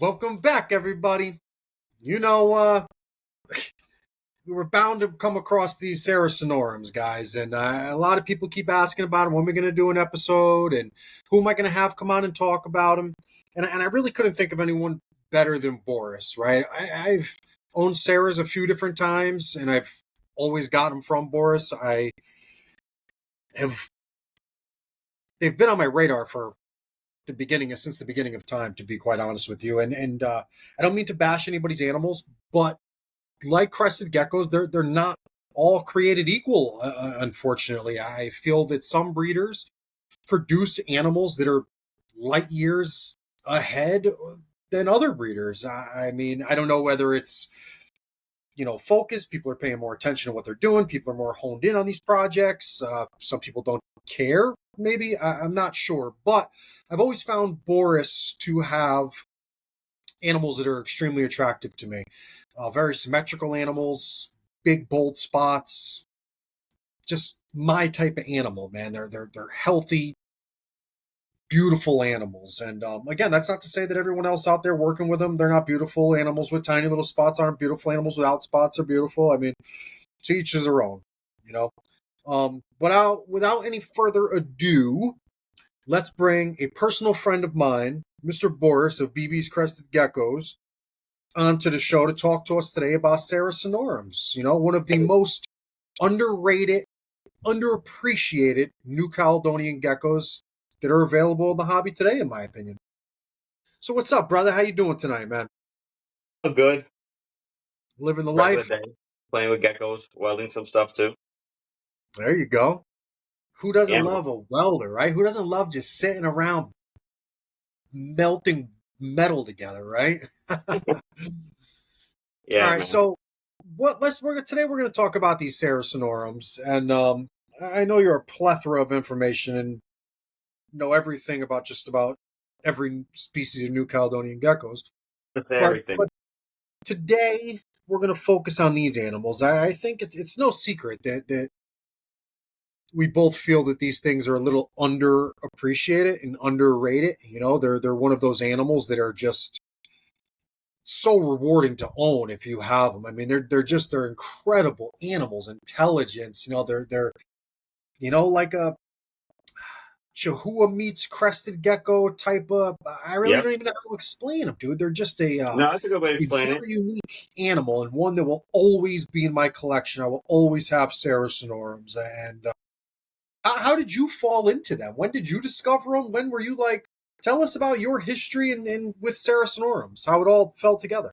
Welcome back, everybody. You know, we were bound to come across these Saracenorums, guys, and a lot of people keep asking about them. When we're going to do an episode, and who am I going to have come on and talk about them? And I really couldn't think of anyone better than Boris, right? I've owned Sarah's a few different times, and I've always got them from Boris. I have they've been on my radar for since the beginning of time, to be quite honest with you. And I don't mean to bash anybody's animals, but like crested geckos, they're not all created equal. Unfortunately, I feel that some breeders produce animals that are light years ahead than other breeders. I mean, I don't know whether it's focus. People are paying more attention to what they're doing. People are more honed in on these projects. Some people don't care. Maybe I'm not sure, but I've always found Boris to have animals that are extremely attractive to me. Very symmetrical animals, big bold spots, just my type of animal, man. They're healthy, beautiful animals. And again, that's not to say that everyone else out there working with them, they're not beautiful. Animals with tiny little spots aren't beautiful. Animals without spots are beautiful. I mean, to each his own, you know. But without any further ado, let's bring a personal friend of mine, Mr. Boris of BBs Crested Geckos, onto the show to talk to us today about Sarasinorums. One of the most underrated, underappreciated New Caledonian geckos that are available in the hobby today, in my opinion. So what's up, brother? How you doing tonight, man? Oh, good. Living the Regular life? day. Playing with geckos, welding some stuff too. There you go. Who doesn't Yeah, love a welder, right? Who doesn't love just sitting around melting metal together, right? All yeah, right, man. so today we're going to talk about these Saracenorums, and I know you're a plethora of information and know everything about just about every species of New Caledonian geckos. That's But everything. but today we're going to focus on these animals. I think it's no secret that we both feel that these things are a little underappreciated and underrated. They're one of those animals that are just so rewarding to own if you have them. I mean, they're incredible animals, intelligence. They're like a Chihuahua meets crested gecko type of. I really Yep. don't even know how to explain them, dude. They're just a No, that's a good way to a explain it. very unique animal and one that will always be in my collection. I will always have Saracenorums. And how did you fall into them? When did you discover them? When were you like? Tell us about your history and with Saracenorums, how it all fell together.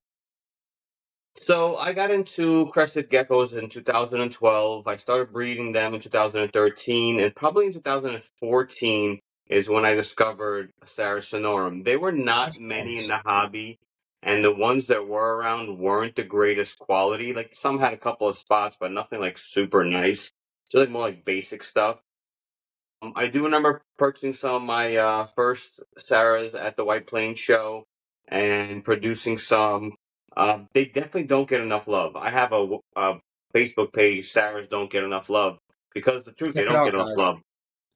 So I got into crested geckos in 2012. I started breeding them in 2013, and probably in 2014 is when I discovered Sarasinorum. They were Of not many in course. the hobby, and the ones that were around weren't the greatest quality. Like some had a couple of spots, but nothing like super nice. Just like more like basic stuff. I do remember purchasing some of my first Sarahs at the White Plains show and producing some. They definitely don't get enough love. I have a Facebook page, Sarahs Don't Get Enough Love, because the truth, they Check it don't out, get enough guys. love.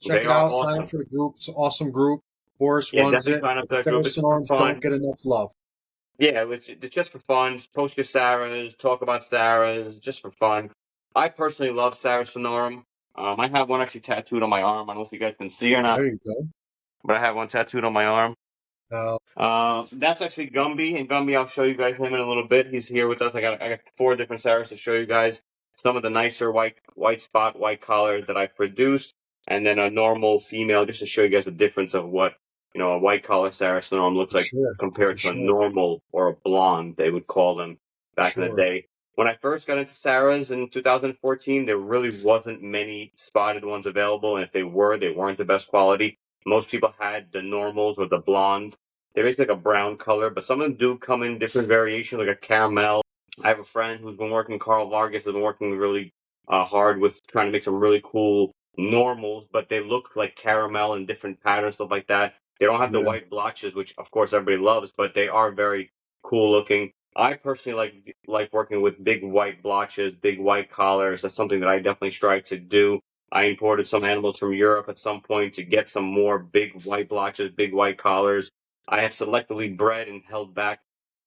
Check They it are out. Sign up awesome. for the group. It's an awesome group. Boris Yeah, runs definitely it. sign up for that group. It's for Saracenorums don't fun. get enough love. Yeah, it's just for fun. Just post your Sarahs, talk about Sarahs, just for fun. I personally love Sarah Sonorum. I have one actually tattooed on my arm. I don't know if you guys can see or not, There you go. but I have one tattooed on my arm. Now, That's actually Gumby, and Gumby, I'll show you guys him in a little bit. He's here with us. I got four different Sarahs to show you guys. Some of the nicer white spot, white collars that I've produced, and then a normal female, just to show you guys the difference of what a white collar Saracen looks for like sure. For compared to a sure. normal or a blonde. They would call them back in the Sure. day. When I first got into Sarahs in 2014, there really wasn't many spotted ones available, and if they were, they weren't the best quality. Most people had the normals or the blonde. There is like a brown color, but some of them do come in different variations, like a caramel. I have a friend who's been working, Carl Vargas, has been working really hard with trying to make some really cool normals, but they look like caramel and different patterns, stuff like that. They don't have the Yeah. white blotches, which of course everybody loves, but they are very cool looking. I personally like working with big white blotches, big white collars. That's something that I definitely strive to do. I imported some animals from Europe at some point to get some more big white blotches, big white collars. I have selectively bred and held back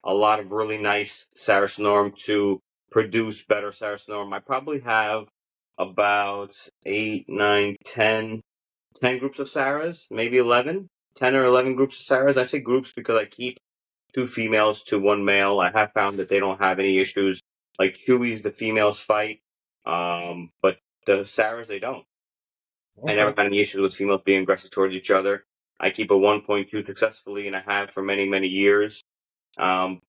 a lot of really nice Sarasinorum to produce better Sarasinorum. I probably have about 8, 9, 10 groups of Saras, maybe 11, 10 or 11 groups of Saras. I say groups because I keep 2 females to 1 male. I have found that they don't have any issues. Like Chewies, the females fight, but the Saras, they don't. I never Okay. had any issues with females being aggressive towards each other. I keep a 1.2 successfully, and I have for many, many years. Um,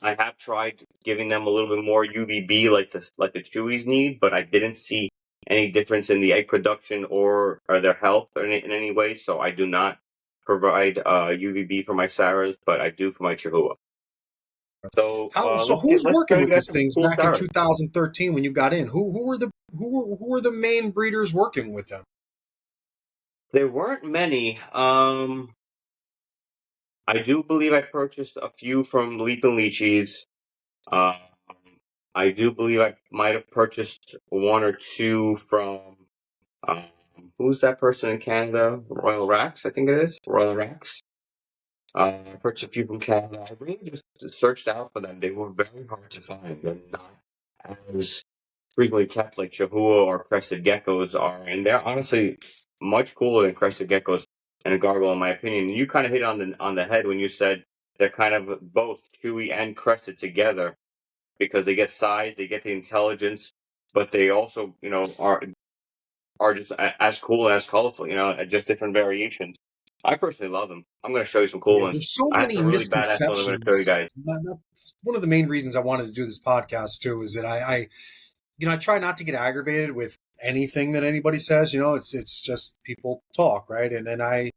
I have tried giving them a little bit more UVB, like the Chewies need, but I didn't see any difference in the egg production or their health in any way. So I do not provide UVB for my Saras, but I do for my Chihuahua. So How so? Who was let's show working you with guys these some things cool back in Saras. 2013 when you got in? Who were the main breeders working with them? There weren't many. I do believe I purchased a few from Leap and Leachies. Um, I do believe I might have purchased 1 or 2 from um, who's that person in Canada? Royal Racks, I think it is. Royal Racks. I purchased a few from Canada. I really just searched out for them. They were very hard to find. They're not as frequently kept like Chihuahua or crested geckos are, and they're honestly much cooler than crested geckos and a gargoyle, in my opinion. You kind of hit on the head when you said they're kind of both chewy and crested together because they get size, they get the intelligence, but they also, are just as cool and as colorful, just different variations. I personally love them. I'm going to show you some cool Yeah, ones. there's so I have many some really badass ones I'm going to show you misconceptions. guys. That's one of the main reasons I wanted to do this podcast too. Is that I try not to get aggravated with anything that anybody says. It's just people talk, right? And then I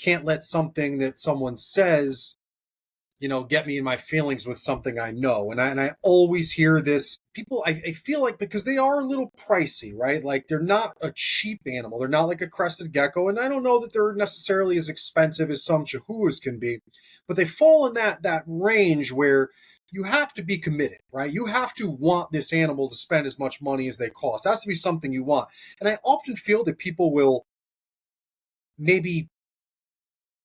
can't let something that someone says get me in my feelings with something I know. And I always hear this. People, I feel like because they are a little pricey, right? Like they're not a cheap animal. They're not like a crested gecko. And I don't know that they're necessarily as expensive as some chihuahuas can be, but they fall in that range where you have to be committed, right? You have to want this animal to spend as much money as they cost. It has to be something you want. And I often feel that people will maybe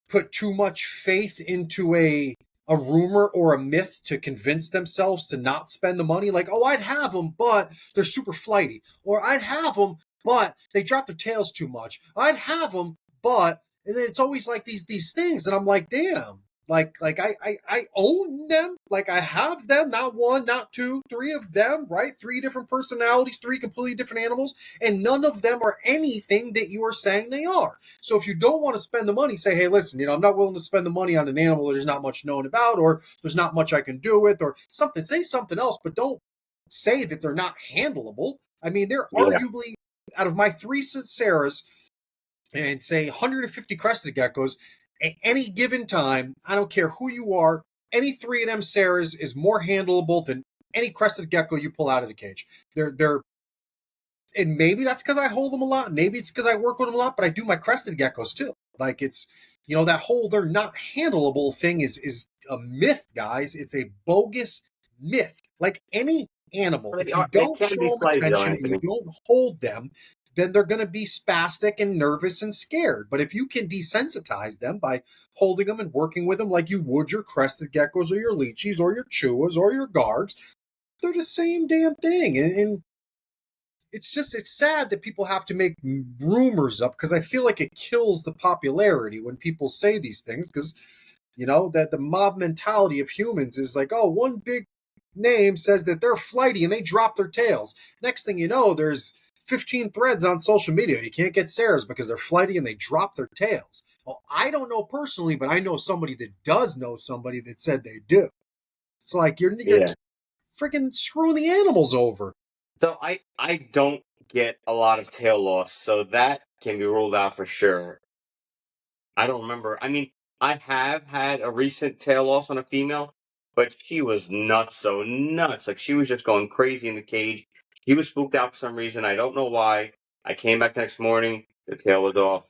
put too much faith into a rumor or a myth to convince themselves to not spend the money. Like, oh, I'd have them, but they're super flighty. Or I'd have them, but they drop their tails too much. I'd have them, but and then it's always like these things, and I'm like, damn. Like I own them. Like I have them, not one, not two, three of them, right? Three different personalities, three completely different animals, and none of them are anything that you are saying they are. So if you don't want to spend the money, say, hey, listen, I'm not willing to spend the money on an animal that there's not much known about, or there's not much I can do with, or something. Say something else, but don't say that they're not handleable. I mean, they're Yeah, arguably out of my three Saras and say 150 crested geckos at any given time. I don't care who you are. Any three of them Saras is more handleable than any crested gecko you pull out of the cage. They're and maybe that's because I hold them a lot. Maybe it's because I work with them a lot, but I do my crested geckos too. Like it's, that whole they're not handleable thing is a myth, guys. It's a bogus myth. Like any animal, if you they don't can be show them flighty though, attention and you Anthony. don't hold them, then they're going to be spastic and nervous and scared. But if you can desensitize them by holding them and working with them like you would your crested geckos or your leechies or your chuas or your guards, they're the same damn thing. And it's sad that people have to make rumors up because I feel like it kills the popularity when people say these things because that the mob mentality of humans is like, oh, one big name says that they're flighty and they drop their tails. Next thing you know, there's 15 threads on social media. You can't get Sarahs because they're flighty and they drop their tails. Well, I don't know personally, but I know somebody that does know somebody that said they do. It's like you're Yeah. freaking screwing the animals over. So I don't get a lot of tail loss, so that can be ruled out for sure. I don't remember. I mean, I have had a recent tail loss on a female, but she was nuts, so nuts. Like she was just going crazy in the cage. She was spooked out for some reason. I don't know why. I came back next morning, the tail was off,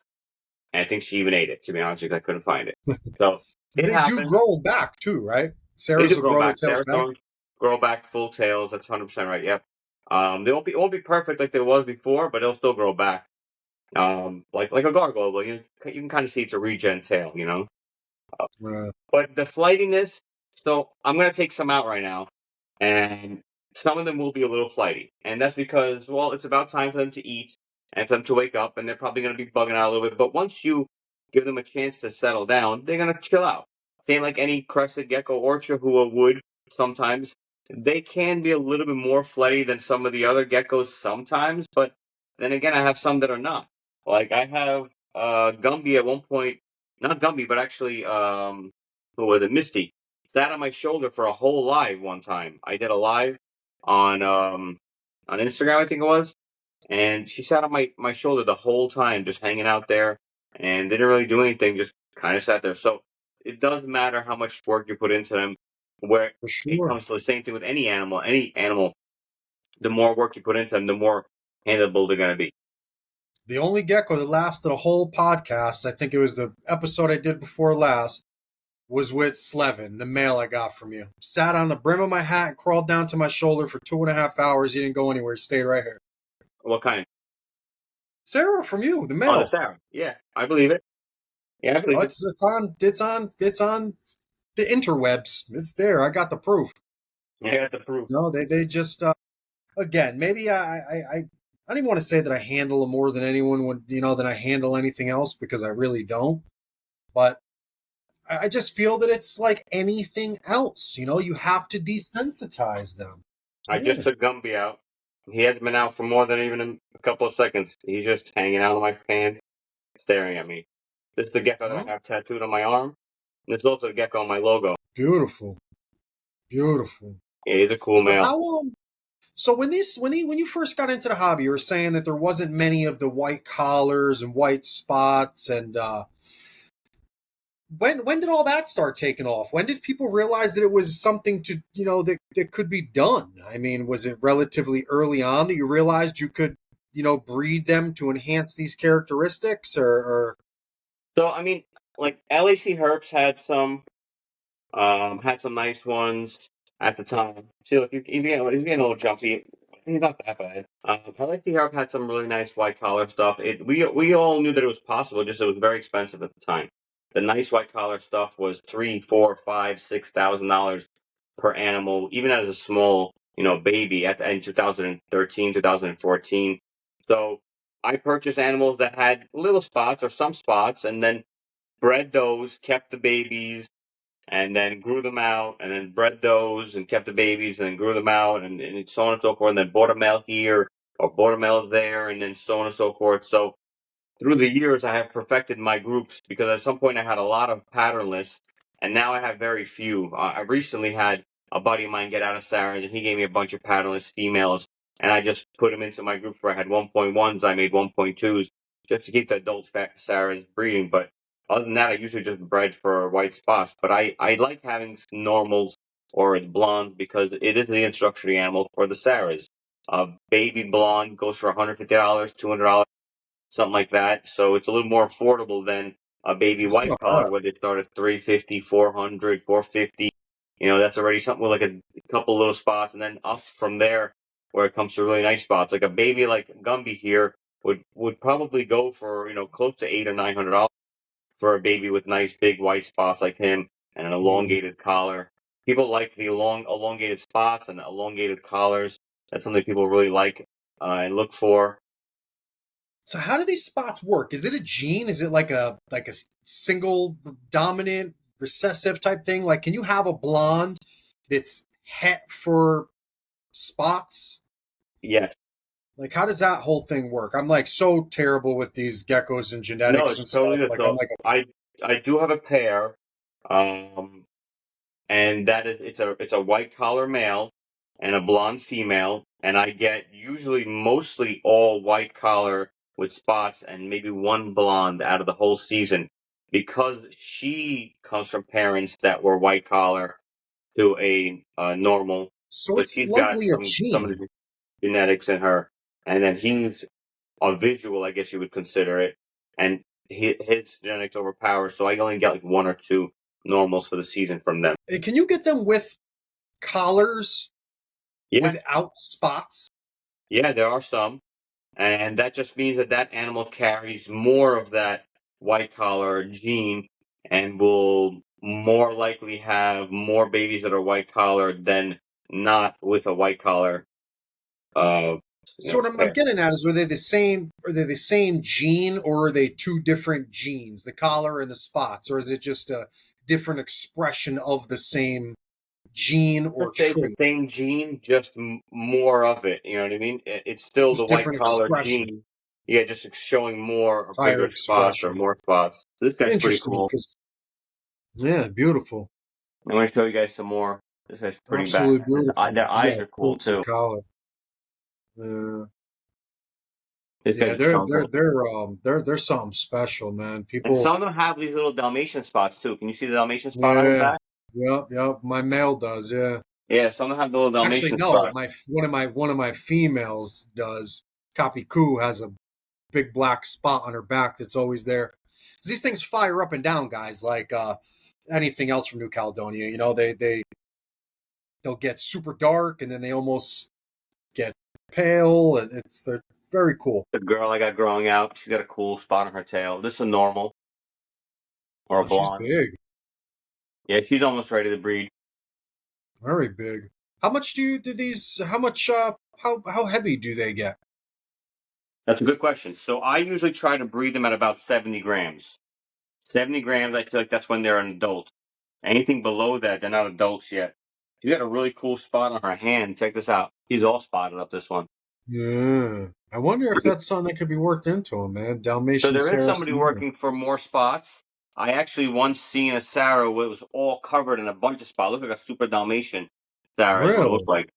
and I think she even ate it. To be honest with you, I couldn't find it. So it They do happens. grow them back too, right? They Sarahs do will grow grow their back. tails back. Sarah grow back full tails. That's 100% right. Yep. They won't be perfect like they was before, but they'll still grow back. Like a gargoyle. You can kind of see it's a regen tail. But the flightiness, so I'm going to take some out right now, and some of them will be a little flighty. And that's because, well, it's about time for them to eat and for them to wake up, and they're probably going to be bugging out a little bit. But once you give them a chance to settle down, they're going to chill out. Same like any crested gecko or chahua would sometimes. They can be a little bit more flighty than some of the other geckos sometimes, but then again, I have some that are not. Like I have Gumby at one point, not Gumby, but actually, who was it? Misty sat on my shoulder for a whole live one time. I did a live on Instagram, I think it was, and she sat on my shoulder the whole time, just hanging out there, and didn't really do anything, just kind of sat there. So it does matter how much work you put into them. Where For it sure. comes to the same thing with any animal, the more work you put into them, the more handleable they're going to be. The only gecko that lasted a whole podcast, I think it was the episode I did before last, was with Slevin, the mail I got from you. Sat on the brim of my hat and crawled down to my shoulder for 2.5 hours. He didn't go anywhere. He stayed right here. What kind? Sarah from you, the Oh, the mail. sound. Yeah, I believe it. Yeah, I Oh, believe it. it's on the interwebs. It's there. I got the proof. I got the proof. No, they just again, maybe I don't even want to say that I handle them more than anyone would, than I handle anything else, because I really don't. But I just feel that it's like anything else. You have to desensitize them. I just Yeah. took Gumby out. He hasn't been out for more than even a couple of seconds. He's just hanging out on my hand, staring at me. This is the gecko that I Oh, have tattooed on my arm. And this is also the gecko on my logo. beautiful, beautiful. Yeah, he's a cool So male. how So when you first got into the hobby, you were saying that there wasn't many of the white collars and white spots, and when did all that start taking off? When did people realize that it was something to that could be done? I mean, was it relatively early on that you realized you could breed them to enhance these characteristics, or So, I mean, like LAC Herps had some nice ones at the time. See, look, he's getting a little jumpy. He's not that bad. LAC Herp had some really nice white collar stuff. We all knew that it was possible, just it was very expensive at the time. The nice white collar stuff was $3, $4, $5, $6,000 per animal, even as a small, baby in 2013, 2014. So I purchased animals that had little spots or some spots, and then bred those, kept the babies, and then grew them out, and then bred those and kept the babies, and then grew them out, and so on and so forth, and then bought a male here or bought a male there, and then so on and so forth. So through the years, I have perfected my groups because at some point I had a lot of patternless, and now I have very few. I recently had a buddy of mine get out of Sarah's, and he gave me a bunch of patternless females, and I just put them into my group where I had 1.1s, I made 1.2s, just to keep the adult Sarah's breeding. But other than that, I usually just bred for white spots. But I like having normals or blondes because it is the instructory animal for the Sarahs. A baby blonde goes for $150, $200, something like that. So it's a little more affordable than a baby it's white not collar bad. where they start at 350, 400, 450. That's already something with like a couple little spots, and then up from there where it comes to really nice spots. Like a baby like Gumby here would probably go for close to $800 or $900 for a baby with nice big white spots like him and an Mm. elongated collar. People like the elongated spots and elongated collars. That's something people really like and look for. So how do these spots work? Is it a gene? Is it like a single dominant recessive type thing? Like, can you have a blonde that's het for spots? Yes. Like, how does that whole thing work? I'm like so terrible with these geckos and No, genetics it's and stuff. totally good. Like, I'm So like, I do have a pair, um, and that is it's a white collar male and a blonde female, and I get usually mostly all white collar with spots and maybe one blonde out of the whole season because she comes from parents that were white collar to a normal, so so it's she's got likely a some of gene. the genetics in her, and then he's a visual, I guess you would consider it, and his genetics overpower. So I only get like one or two normals for the season from them. Can you get them with collars Yeah, without spots? yeah, there are some, and that just means that animal carries more of that white collar gene, and will more likely have more babies that are white collar than not with a white collar. Uh, So what I'm pair. getting at is, are they the same? Are they the same gene, or are they two different genes, the collar and the spots, or is it just a different expression of the same gene or Let's say it's the trait, same gene, just more of it. You know what I mean? It's still the just white different collar expression, gene. Yeah, just showing more or higher bigger spots or expression? more spots. So this guy's pretty Interesting, cool. because yeah, beautiful, I'm going to show you guys some more. This guy's pretty absolutely badass. beautiful. Their eyes Yeah, are cool coats and too. collar. This guy's Yeah, a chunker. they're something special, man. And People, some of them have these little Dalmatian spots too. Can you see the Dalmatian spot on his yeah, back? yep, yep. My male does, yeah. Yeah, some of them have the little Actually, Dalmatian no, spot. my one of my females does. Copy has a big black spot on her back that's always there. 'Cause these things fire up and down, guys, like anything else from New Caledonia. You know, they'll get super dark and then they almost get pale, and they're very cool. The girl I got growing out, she's got a cool spot on her tail. This is a normal or a Oh, she's blonde. big, Yeah, she's almost ready to breed. very big. How much do these? How much? How heavy do they get? That's a good question. So I usually try to breed them at about 70 grams. 70 grams, I feel like that's when they're an adult. Anything below that, they're not adults yet. She's got a really cool spot on her hand. Check this out. He's all spotted up, this one. Yeah, I wonder if that's something that could be worked into them, man. So Dalmatian there is somebody Sarasinorum. working for more spots. I actually once seen a Sarah where it was all covered in a bunch of spots. Looked like a super Dalmatian Sarah is what it Really? looked like.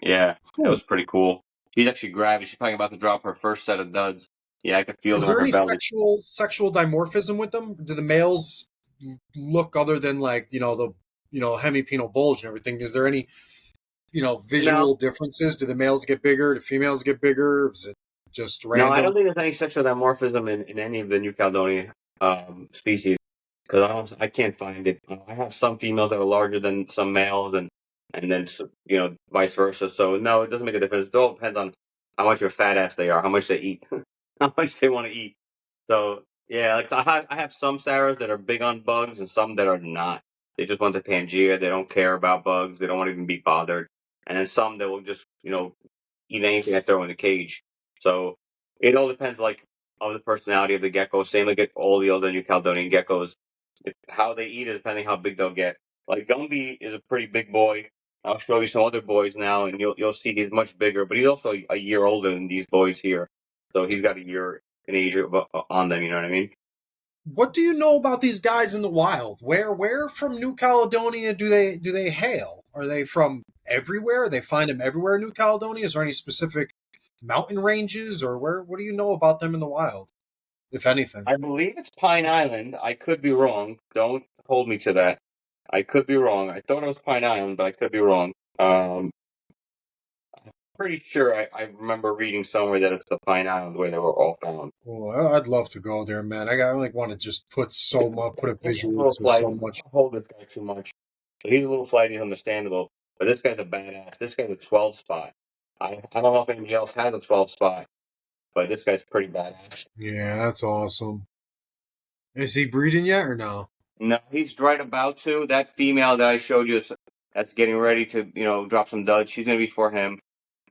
Yeah, that Huh. was pretty cool. She's actually grabbing. She's probably about to drop her first set of duds. Yeah, I could feel Is them in there her any belly. sexual dimorphism with them? Do the males look other than like the hemipenal bulge and everything? Is there any No, visual differences? Do the males get bigger? Do females get bigger? Is it just no, I random? don't think there's any sexual dimorphism in any of the New Caledonian species because I can't find it. I have some females that are larger than some males, and then vice versa. So no, it doesn't make a difference. It all depends on how much of a fat ass they are, how much they eat, how much they want to eat. So yeah, like I have some Sarahs that are big on bugs and some that are not. They just want the Pangea. They don't care about bugs. They don't want to even be bothered. And then some that will just eat anything I throw in the cage. So it all depends, like, of the personality of the gecko. Same like all the other New Caledonian geckos. How they eat is depending how big they'll get. Like Gumby is a pretty big boy. I'll show you some other boys now, and you'll see he's much bigger. But he's also a year older than these boys here, so he's got a year in age on them. You know what I mean? What do you know about these guys in the wild? Where from New Caledonia do they hail? Are they from everywhere? They find them everywhere in New Caledonia? Is there any specific mountain ranges, or where? What do you know about them in the wild, if anything? I believe it's Pine Island. I could be wrong. Don't hold me to that. I could be wrong. I thought it was Pine Island, but I could be wrong. Pretty sure I remember reading somewhere that it's the Pine Island where they were all found. Well, I'd love to go there, man. I like want to just put a He's a visual little to so flighty. much. I hold this guy too much. But he's a little flighty, he's understandable. But this guy's a badass. This guy's a 12 spot. I don't know if anybody else has a 12 spot, but this guy's pretty badass. Yeah, that's awesome. Is he breeding yet or no? No, he's right about to. That female that I showed you that's getting ready to, drop some duds, she's going to be for him.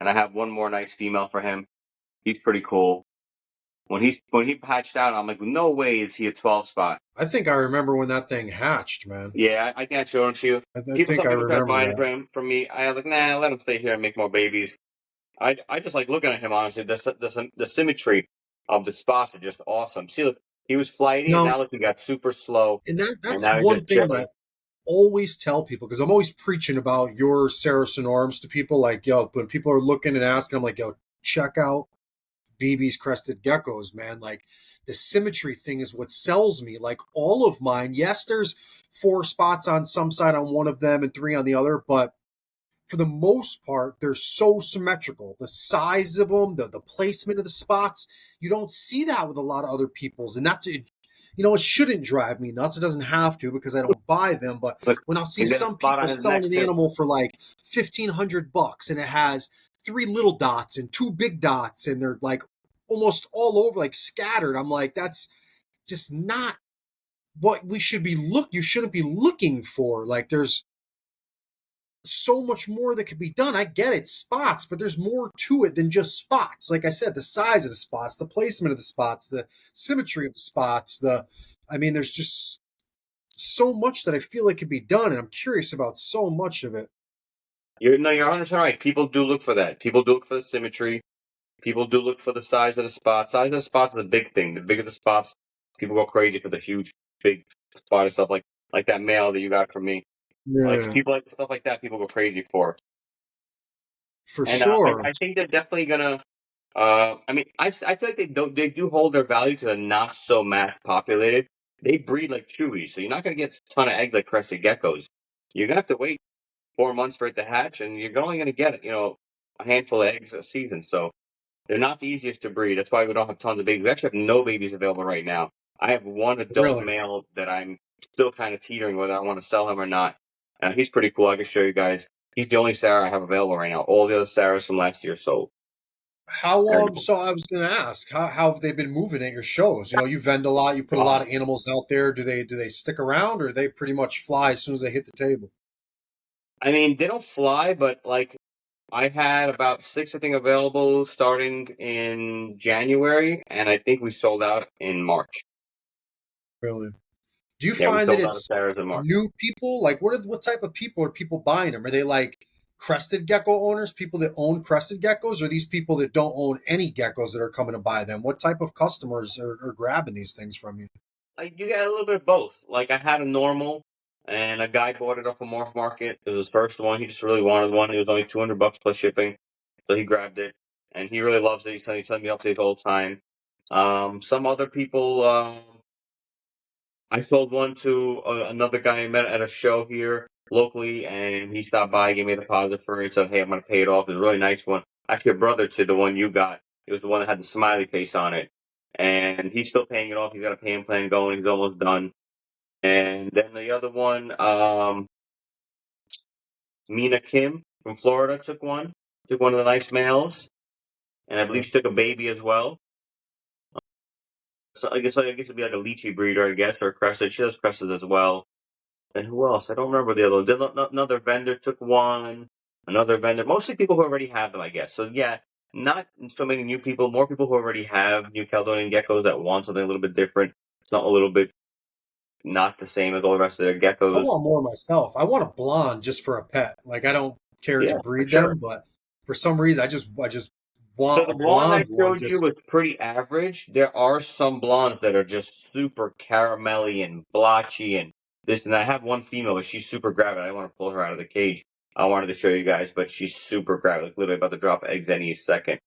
And I have one more nice female for him. He's pretty cool. When he patched out, I'm like, no way is he a 12 spot. I think I remember when that thing hatched, man. Yeah, I can't show him to you. I think Some I people try to remember buy him that. from me. I was like, nah, let him stay here and make more babies. I just like looking at him, honestly. The symmetry of the spots are just awesome. See, look, he was flighty, and No, now look, he got super slow, and and that's now he's one just thing that I chilling. always tell people, because I'm always preaching about your Sarasinorum to people. Like, yo, when people are looking and asking, I'm like, yo, check out BB's crested geckos, man. Like, the symmetry thing is what sells me. Like, all of mine, yes, there's 4 spots on some side on one of them and 3 on the other, but for the most part, they're so symmetrical. The size of them, the placement of the spots, you don't see that with a lot of other people's. And that's, it shouldn't drive me nuts. It doesn't have to, because I don't buy them. But Look, when I'll see he's got a some spot people on his selling neck an too. animal for like $1,500 and it has 3 little dots and 2 big dots and they're like almost all over, like scattered, I'm like, that's just not what we should be you shouldn't be looking for. Like there's so much more that could be done. I get it, spots, but there's more to it than just spots. Like I said, the size of the spots, the placement of the spots, the symmetry of the spots, I mean, there's just so much that I feel like could be done, and I'm curious about so much of it. You're 100% right. People do look for that. People do look for the symmetry. People do look for the size of the spot. Size of the spot is a big thing. The bigger the spots, people go crazy for the huge, big spot and stuff like that mail that you got from me. Like Yeah, people like stuff like that. People go crazy for. for And sure. I think they're definitely gonna. I mean, I feel like they do hold their value because they're not so mass populated. They breed like chewies, so you're not gonna get a ton of eggs like crested geckos. You're gonna have to wait 4 months for it to hatch, and you're only gonna get a handful of eggs a season. So they're not the easiest to breed. That's why we don't have tons of babies. We actually have no babies available right now. I have one adult Really. male that I'm still kind of teetering whether I want to sell him or not. He's pretty cool. I can show you guys. He's the only Sarah I have available right now. All the other Sarahs from last year sold. How so I was gonna ask, how have they been moving at your shows? You vend a lot, you put a lot Uh, of animals out there. Do they stick around, or they pretty much fly as soon as they hit the table? I mean, they don't fly, but like I had about six, I think, available starting in January, and I think we sold out in March. Really? Do you Yeah, we find that sold out of it's Sarahs in March. new people? Like what type of people are people buying them? Are they like crested gecko owners, people that own crested geckos, or these people that don't own any geckos that are coming to buy them? What type of customers are grabbing these things from you? Like you got a little bit of both. Like I had a normal, and a guy bought it off a Morph Market. It was his first one. He just really wanted one. It was only $200 plus shipping, so he grabbed it, and he really loves it. He's telling me updates all the time. Some other people. I sold one to another guy I met at a show here locally, and he stopped by, gave me a deposit for it, said, "Hey, I'm gonna pay it off." It was a really nice one. Actually, a brother to the one you got. It was the one that had the smiley face on it, and he's still paying it off. He's got a payment plan going. He's almost done. And then the other one, Mina Kim from Florida took one of the nice males, and I believe Okay. she took a baby as well. So I guess it'd be like a lychee breeder, I guess, or crested. She does crested as well. And who else? I don't remember the other one. Another vendor took one. Another vendor. Mostly people who already have them, I guess. So yeah, not so many new people. More people who already have new Caledonian geckos that want something a little bit different. It's not a little bit not the same as all the rest of their I geckos. want more myself. I want a blonde just for a pet. Like I don't care to Yeah, for breed them, sure. but for some reason I just So want the a blonde I blonde one. showed you Just was pretty average. There are some blondes that are just super caramelly and blotchy and this and that. I have one female, but she's super gravid. I don't want to pull her out of the cage. I wanted to show you guys, but she's super gravid, like literally about to drop eggs any second.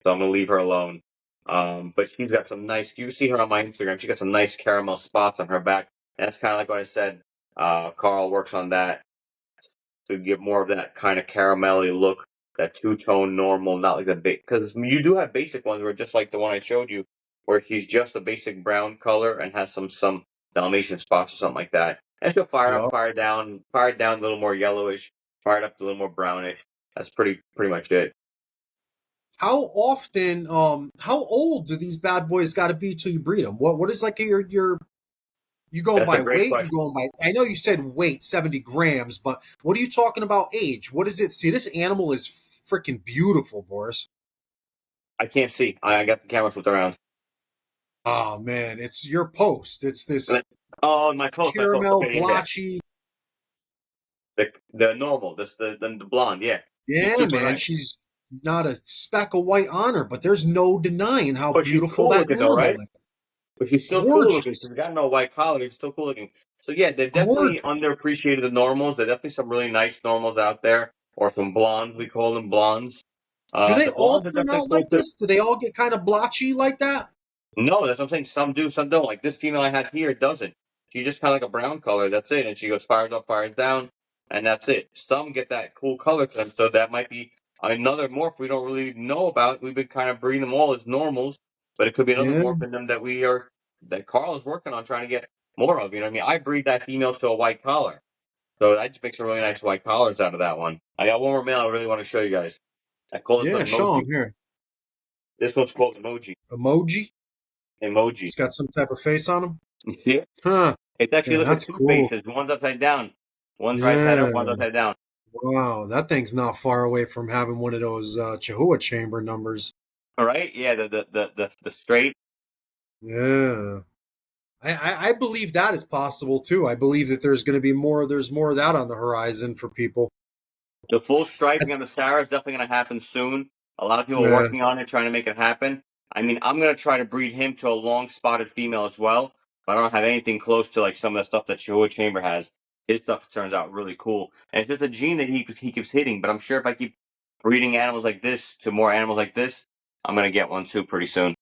So I'm gonna leave her alone. But she's got some nice. You see her on my Instagram. She got some nice caramel spots on her back. And that's kind of like what I said. Carl works on that to give more of that kind of caramelly look, that two-tone normal, not like the because you do have basic ones where just like the one I showed you, where she's just a basic brown color and has some Dalmatian spots or something like that. And she'll fire up, yeah. fire it down a little more yellowish, fire it up a little more brownish. That's pretty much it. How old do these bad boys got to be till you breed them? What is like your you going That's a by great weight? You question. going by? I know you said weight, 70 grams, but what are you talking about age? What is it? See, this animal is freaking beautiful, Boris. I can't see. I got the camera flipped around. Oh man, it's your post. It's this Oh, my post, my post. caramel Okay, yeah, yeah. blotchy. The normal, this the blonde. Yeah, she's Yeah, super man, nice. she's not a speck of white on her, but there's no denying how But she's beautiful cool that looking though, animal right? is. But she's still cool looking. Gorgeous, She's got no white collar. She's still cool looking. So yeah, they're definitely gorgeous. underappreciated the normals. There are definitely some really nice normals out there, or some blondes. We call them blondes. Do they The all blondes are turn definitely out cool like too. this? Do they all get kind of blotchy like that? No, that's what I'm saying. Some do, some don't. Like this female I had here doesn't. She just kind of like a brown color. That's it. And she goes fires up, fires down, and that's it. Some get that cool color to them, so that might be another morph we don't really know about. We've been kind of breeding them all as normals, but it could be another Yeah, morph in them that Carl is working on trying to get more of. You know what I mean? I breed that female to a white collar, so I just make some really nice white collars out of that one. I got one more male I really want to show you guys. I call this yeah. one Show emoji. him here. This one's called emoji. Emoji. Emoji. It's got some type of face on him. You see it? Huh? It's actually, Yeah, look at that's two cool. faces. One's upside down. One's right side up, one's Yeah. upside down. Wow, that thing's not far away from having one of those Chihuahua chamber numbers. All right? Yeah, the straight. Yeah. I believe that is possible too. I believe that there's more of that on the horizon for people. The full striping on the Sarah is definitely going to happen soon. A lot of people are Yeah. working on it, trying to make it happen. I mean, I'm going to try to breed him to a long spotted female as well. But I don't have anything close to like some of the stuff that Chihuahua Chamber has. His stuff turns out really cool. And it's just a gene that he keeps hitting. But I'm sure if I keep breeding animals like this to more animals like this, I'm going to get one too pretty soon.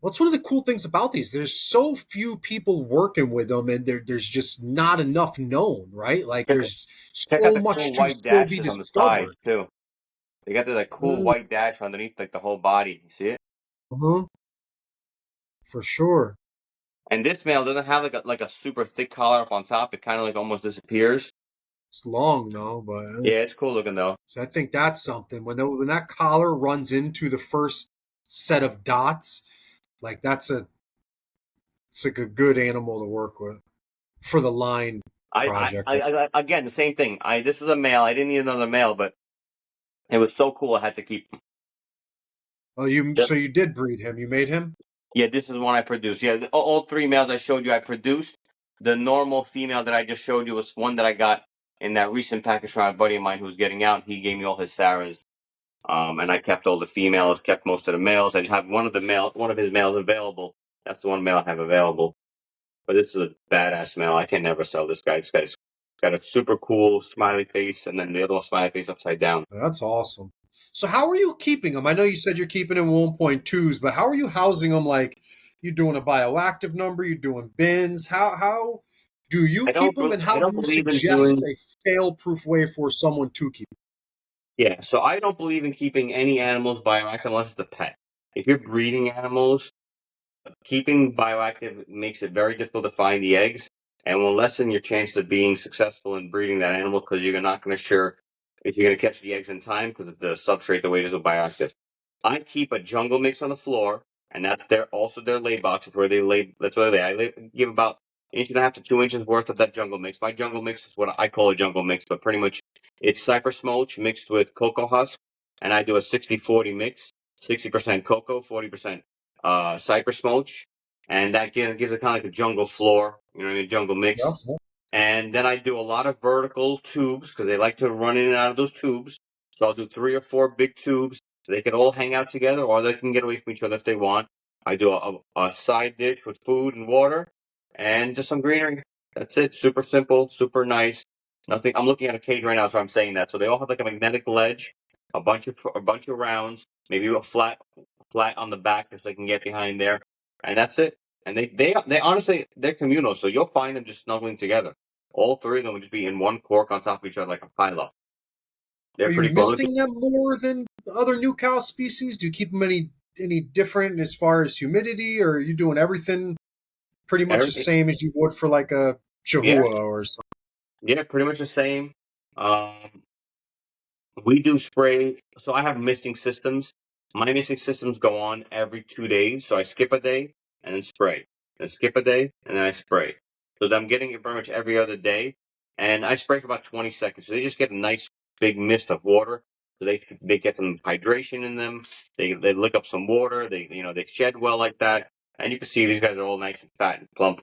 What's one of the cool things about these? There's so few people working with them, and there's just not enough known, right? Like Check, there's check out so the much cool to white still be dashes on the side discovered. too. They got this like cool Uh, white dash underneath like the whole body. You see it? huh. For sure. And this male doesn't have like a super thick collar up on top. It kind of like almost disappears. It's long though, but Yeah, it's cool looking though. so I think that's something. When that collar runs into the first set of dots, like it's like a good animal to work with for the line project. Again the same thing. This was a male. I didn't need another male, but it was so cool. I had to keep him. Oh, you Just, so you did breed him? You made him? yeah, this is one I produced. Yeah, all three males I showed you I produced. The normal female that I just showed you was one that I got in that recent package from a buddy of mine who was getting out. He gave me all his Sarahs. And I kept all the females, kept most of the males. I have one of his males available. That's the one male I have available. But this is a badass male. I can never sell this guy. This guy's got a super cool smiley face, and then the other one smiley face upside down. That's awesome. So how are you keeping them? I know you said you're keeping them 1.2s, but how are you housing them? Like you doing a bioactive number? You doing bins? How do you keep them, and I how do don't you believe in suggest doing. a fail-proof way for someone to keep? Yeah, so I don't believe in keeping any animals bioactive unless it's a pet. If you're breeding animals, keeping bioactive makes it very difficult to find the eggs and will lessen your chances of being successful in breeding that animal because you're not going to sure if you're going to catch the eggs in time because of the substrate the way it is with bioactive. I keep a jungle mix on the floor, and that's their lay box. Is where they lay. That's where they. Give about 1.5 to 2 inches worth of that jungle mix. My jungle mix is what I call a jungle mix, but pretty much it's cypress mulch mixed with cocoa husk, and I do a 60-40 mix. 60% cocoa, 40% cypress mulch, and that gives it kind of like a jungle floor. You know what I mean? Jungle mix. Yep. And then I do a lot of vertical tubes because they like to run in and out of those tubes. So I'll do 3 or 4 big tubes so they can all hang out together, or they can get away from each other if they want. I do a side dish with food and water, and just some greenery. That's it. Super simple, super nice. Nothing. I'm looking at a cage right now, so I'm saying that. So they all have like a magnetic ledge, a bunch of rounds, maybe a flat on the back if they can get behind there, and that's it. And they honestly they're communal, so you'll find them just snuggling together. All three of them would just be in one cork on top of each other like a pile up. Are They're you pretty cool. misting them more than other new cow species? Do you keep them any different as far as humidity, or are you doing everything pretty much the Every, same as you would for like a yeah, Chihuahua or something? yeah, pretty much the same. Um, We do spray. So I have misting systems. My misting systems go on every 2 days. So I skip a day and then spray. Then skip a day and then I spray. So I'm getting it pretty much every other day. And I spray for about 20 seconds. So they just get a nice big mist of water. So they get some hydration in them. They lick up some water. They shed well like that. And you can see these guys are all nice and fat and plump.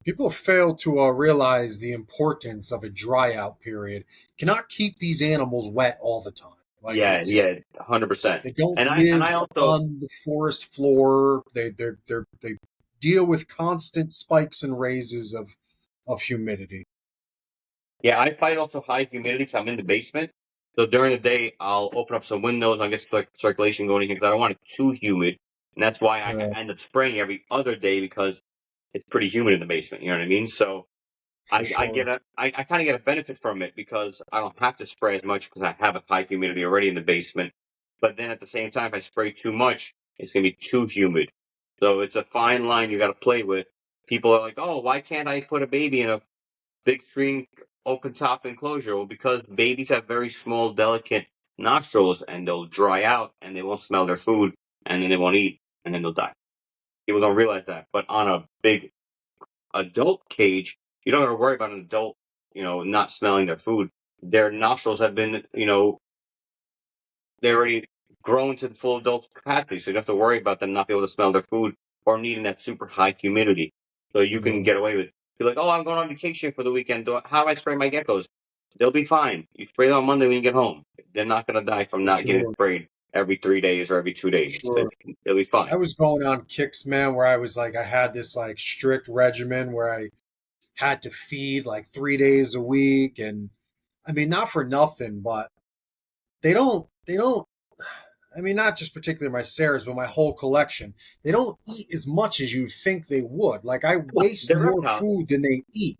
People fail to realize the importance of a dry out period. Cannot keep these animals wet all the time. Like Yeah, it's yeah, 100%. they don't And I live also on the forest floor. They deal with constant spikes and raises of humidity. Yeah, I fight also high humidity because I'm in the basement. So during the day, I'll open up some windows. I'll get circulation going because I don't want it too humid. And that's why I Uh, end up spraying every other day because it's pretty humid in the basement. You know what I mean? So for sure. I kind of get a benefit from it because I don't have to spray as much because I have a high humidity already in the basement. But then at the same time, if I spray too much, it's going to be too humid. So it's a fine line you got to play with. People are like, oh, why can't I put a baby in a big screen open top enclosure? Well, because babies have very small, delicate nostrils and they'll dry out and they won't smell their food and then they won't eat and then they'll die. People don't realize that. But on a big adult cage, you don't have to worry about an adult, not smelling their food. Their nostrils have been, they're already grown to the full adult capacity, so you don't have to worry about them not being able to smell their food or needing that super high humidity. So you can Mm, get away with it. You're like, oh, I'm going on vacation for the weekend. How do I spray my geckos? They'll be fine. You spray them on Monday when you get home. They're not going to die from for not getting sure, sprayed every 3 days or every 2 days. sure. They'll be fine. I was going on kicks, man, where I was like, I had this like strict regimen where I had to feed like 3 days a week, and I mean, not for nothing, but they don't. I mean, not just particularly my Sarahs, but my whole collection. They don't eat as much as you think they would. Like I waste They're more reptiles. food than they eat,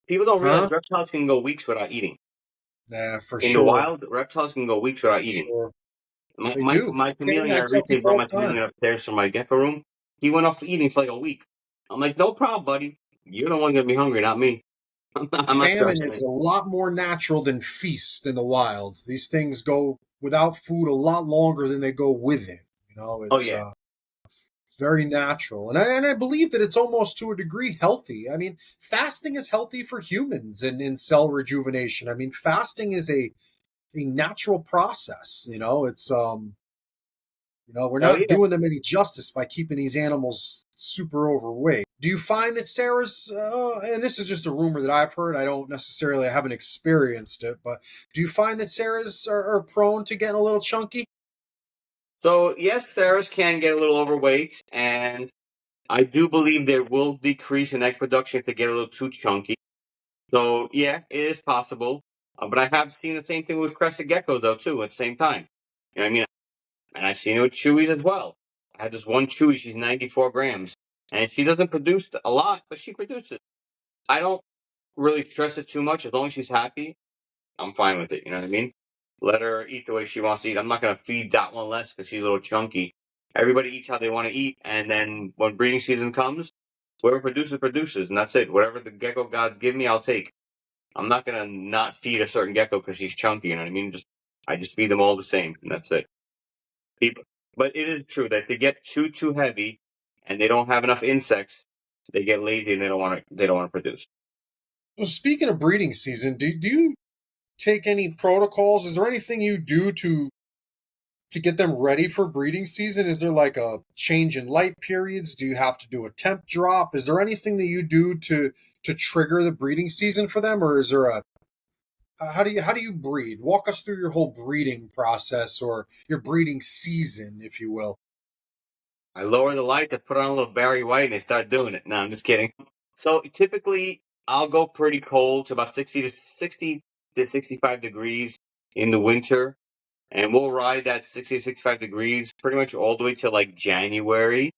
People don't huh? realize reptiles can go weeks without eating. Yeah, for In the sure, wild, reptiles can go weeks without for eating. sure. My They my, do. my Can't chameleon, I I tell recently people brought all my the time. chameleon upstairs from my gecko room. He went off eating for like a week. I'm like, no problem, buddy. You're the one gonna be hungry, not me. I'm not Famine stressing is it. a lot more natural than feast in the wild. These things go without food a lot longer than they go with it. Oh It's yeah. very natural, and I believe that it's almost to a degree healthy. I mean, fasting is healthy for humans and in cell rejuvenation. I mean, fasting is a natural process. We're Oh not yeah. doing them any justice by keeping these animals super overweight. Do you find that Sarah's, and this is just a rumor that I've heard, I haven't experienced it, but do you find that Sarah's are prone to getting a little chunky? So yes, Sarahs can get a little overweight, and I do believe there will decrease in egg production if they get a little too chunky. So yeah, it is possible. But I have seen the same thing with crested geckos though too at the same time. You know what I mean? And I've seen it with chewies as well. I had this one chewie, she's 94 grams, and she doesn't produce a lot, but she produces. I don't really stress it too much. As long as she's happy, I'm fine with it. You know what I mean? Let her eat the way she wants to eat. I'm not going to feed that one less because she's a little chunky. Everybody eats how they want to eat, and then when breeding season comes, whoever produces, produces, and that's it. Whatever the gecko gods give me, I'll take. I'm not going to not feed a certain gecko because she's chunky. You know what I mean? I just feed them all the same, and that's it. People, but it is true that if they get too heavy and they don't have enough insects, they get lazy and they don't want to produce. Well, speaking of breeding season, do you take any protocols? Is there anything you do to get them ready for breeding season? Is there like a change in light periods? Do you have to do a temp drop? Is there anything that you do to trigger the breeding season for them, or is there a how do you breed? Walk us through your whole breeding process or your breeding season, if you will. I lower the light, I put on a little Barry White, and they start doing it. No, I'm just kidding. So typically, I'll go pretty cold to about 60 to 65 degrees in the winter, and we'll ride that 60 to 65 degrees pretty much all the way till like January.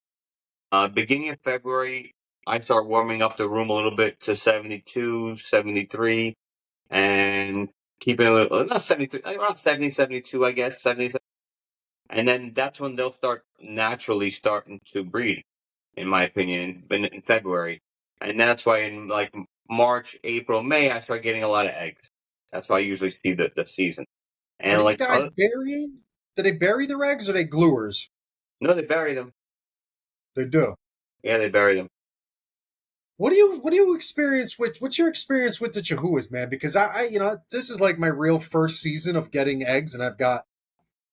Beginning of February, I start warming up the room a little bit to 72, 73, and keeping a little, not 73, around 70, 72, I guess, 70. And then that's when they'll start naturally starting to breed, in my opinion, in February. And that's why in like March, April, May, I start getting a lot of eggs. That's why I usually see the season. Are And these like, guys burying? Do they bury their eggs or are they gluers? no, they bury them. They do. Yeah, they bury them. What do you experience with what's your experience with the Chihuahuas, man? Because this is like my real first season of getting eggs, and I've got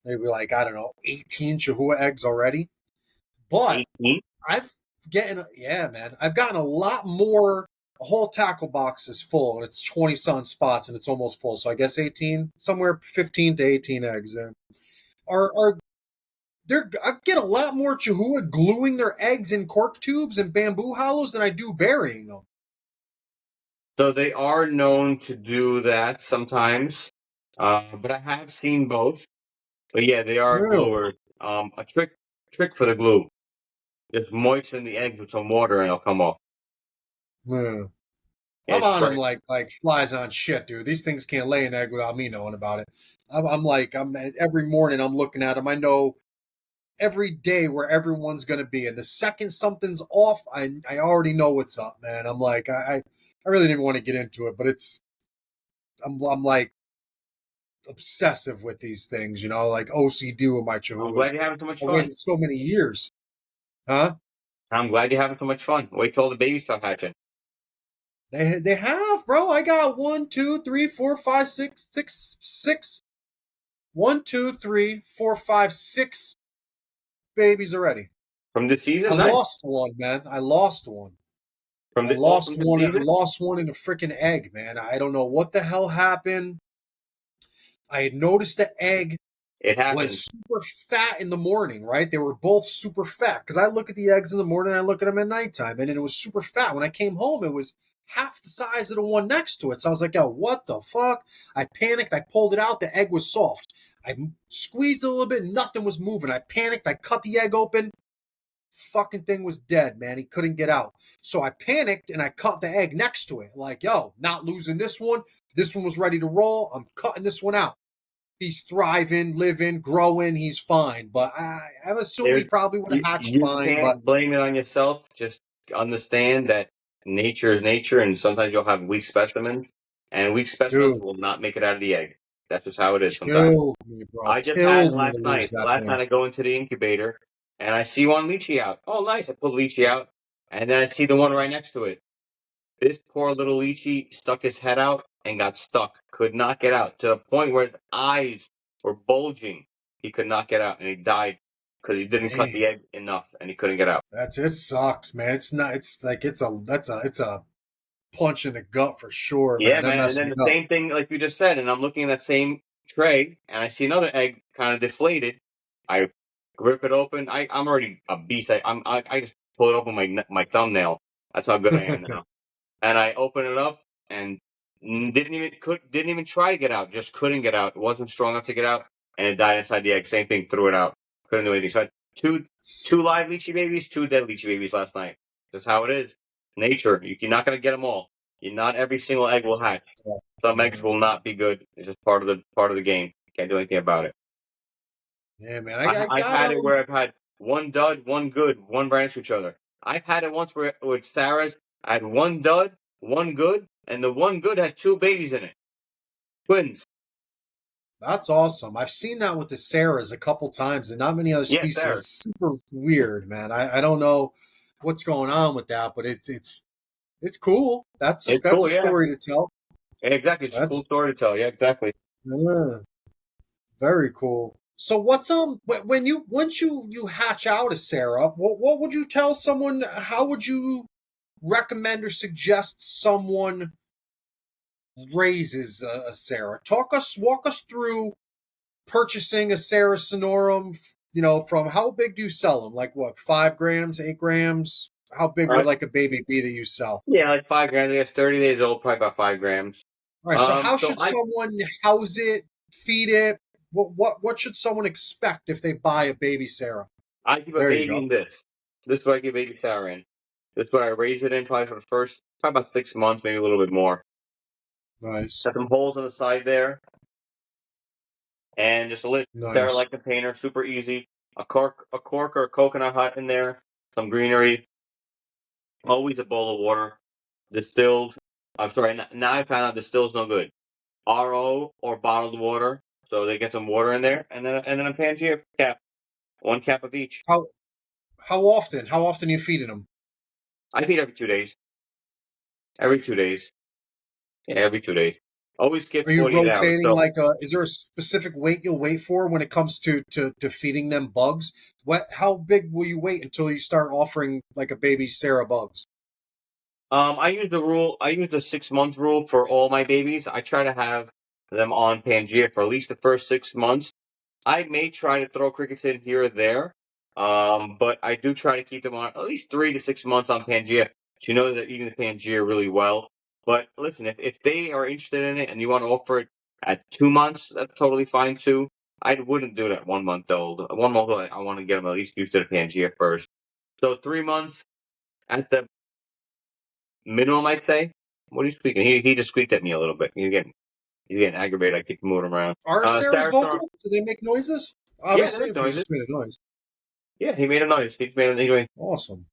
maybe like I don't know 18 Chihuahua eggs already. But 18? I've yeah, man, I've gotten a lot more. A whole tackle box is full, and it's 20 sun spots, and it's almost full. So I guess 18, somewhere 15 to 18 eggs. Are there? I get a lot more Chihuahua gluing their eggs in cork tubes and bamboo hollows than I do burying them. So they are known to do that sometimes. But I have seen both. But yeah, they are Really? gluers. A trick for the glue. Just moisten the eggs with some water and it'll come off. Yeah. I'm It's on them fresh. like flies on shit, dude. These things can't lay an egg without me knowing about it. I'm every morning I'm looking at them. I know every day where everyone's gonna be, and the second something's off, I already know what's up, man. I'm like I really didn't want to get into it, but I'm like obsessive with these things, like OCD with my I'm glad Chihuahuas. you're having so much I fun. waited so many years, huh? I'm glad you're having so much fun. Wait till the babies start hatching. They have, bro. I got 1, 2, 3, 4, 5, 6 1, 2, 3, 4, 5, 6 babies already. From this I season? Nice. lost one, man. I lost one. From I the all lost from this one. I season? lost one in a freaking egg, man. I don't know what the hell happened. I had noticed the egg It happens. was super fat in the morning, right? They were both super fat because I look at the eggs in the morning, I look at them at nighttime, and it was super fat. When I came home, it was half the size of the one next to it. So I was like, "Oh, what the fuck?" I panicked. I pulled it out. The egg was soft. I squeezed it a little bit. Nothing was moving. I panicked. I cut the egg open. Fucking thing was dead, man. He couldn't get out. So I panicked and I cut the egg next to it. Like, yo, not losing this one. This one was ready to roll. I'm cutting this one out. He's thriving, living, growing. He's fine. But I'm assuming There's he probably would have hatched you fine. But can't blame it on yourself. Just understand that nature is nature, and sometimes you'll have weak specimens, and weak specimens dude, will not make it out of the egg. That's just how it is sometimes. killed me, bro. I just had Killed me to last lose night. that Last thing. night I go into the incubator, and I see one lychee out. Oh, nice! I pull lychee out, and then I see the one right next to it. This poor little lychee stuck his head out and got stuck. Could not get out to the point where his eyes were bulging. He could not get out, and he died because he didn't cut Damn. the egg enough, and he couldn't get out. That's it. Sucks, man. It's not. It's like it's a punch in the gut for sure, Yeah, man. That man. And messed then me the up. same thing, like you just said, and I'm looking at that same tray, and I see another egg kind of deflated. I rip it open. I'm already a beast. I just pull it open with my thumbnail. That's how good I am now. And I open it up and didn't even try to get out. Just couldn't get out. It wasn't strong enough to get out, and it died inside the egg. Same thing. Threw it out. Couldn't do anything. So I had two live lychee babies, two dead lychee babies last night. That's how it is. Nature. You're not gonna get them all. Not every single egg will hatch. Some eggs will not be good. It's just part of the game. Can't do anything about it. Yeah, man. I I've got had it where I've had one dud, one good, one ran into each other. I've had it once where with Sarah's, I had one dud, one good, and the one good had two babies in it, twins. That's awesome. I've seen that with the Sarahs a couple times, and not many other Yeah, species. Sarah's. It's super weird, man. I don't know what's going on with that, but it's cool. It's That's a cool. Yeah, story to tell. yeah, exactly. It's a cool That's story to tell. Yeah, exactly. yeah, very cool. So what's when you once you hatch out a Sarah, what would you tell someone? How would you recommend or suggest someone raises a Sarah? Walk us through purchasing a Sarasinorum, from how big do you sell them? Like what, 5 grams, 8 grams? How big All would right. like a baby be that you sell? Yeah, like 5 grams. I guess 30 days old, probably about 5 grams. All right. So how So should someone house it, feed it? What should someone expect if they buy a baby Sarah? I keep a There you baby go. in this. This is what I give baby Sarah in. This is what I raise it in probably for the first probably about 6 months, maybe a little bit more. Nice, Got some holes on the side there, and just a little nice. Sarah-like container, super easy. A cork or a coconut hut in there, some greenery. Always a bowl of water, distilled. I'm sorry. Now I found out distilled is no good. RO or bottled water, so they get some water in there, and then a Pangea cap, 1 cap of each. How how often? How often are you feeding them? I feed every 2 days. Every 2 days. Yeah, every 2 days. Always skip Are you 48 hours. rotating So like is there a specific weight you'll wait for when it comes to feeding them bugs? How big will you wait until you start offering like a baby Sarah bugs? I use the rule. I use the 6 month rule for all my babies. I try to have them on Pangea for at least the first 6 months. I may try to throw crickets in here or there, but I do try to keep them on at least 3 to 6 months on Pangea. So you know they're eating the Pangea really well. But listen, if they are interested in it and you want to offer it at 2 months, that's totally fine too. I wouldn't do it at 1 month old. 1 month old, I want to get them at least used to the Pangea first. So 3 months at the minimum, I'd say. What are you squeaking? He just squeaked at me a little bit. He's getting aggravated. I keep moving him around. Are Sarah's Sarasinorum. vocal? Do they make noises? Yeah, they Obviously, make if you noises. just made a noise. Yeah, he made a noise. He made. Awesome.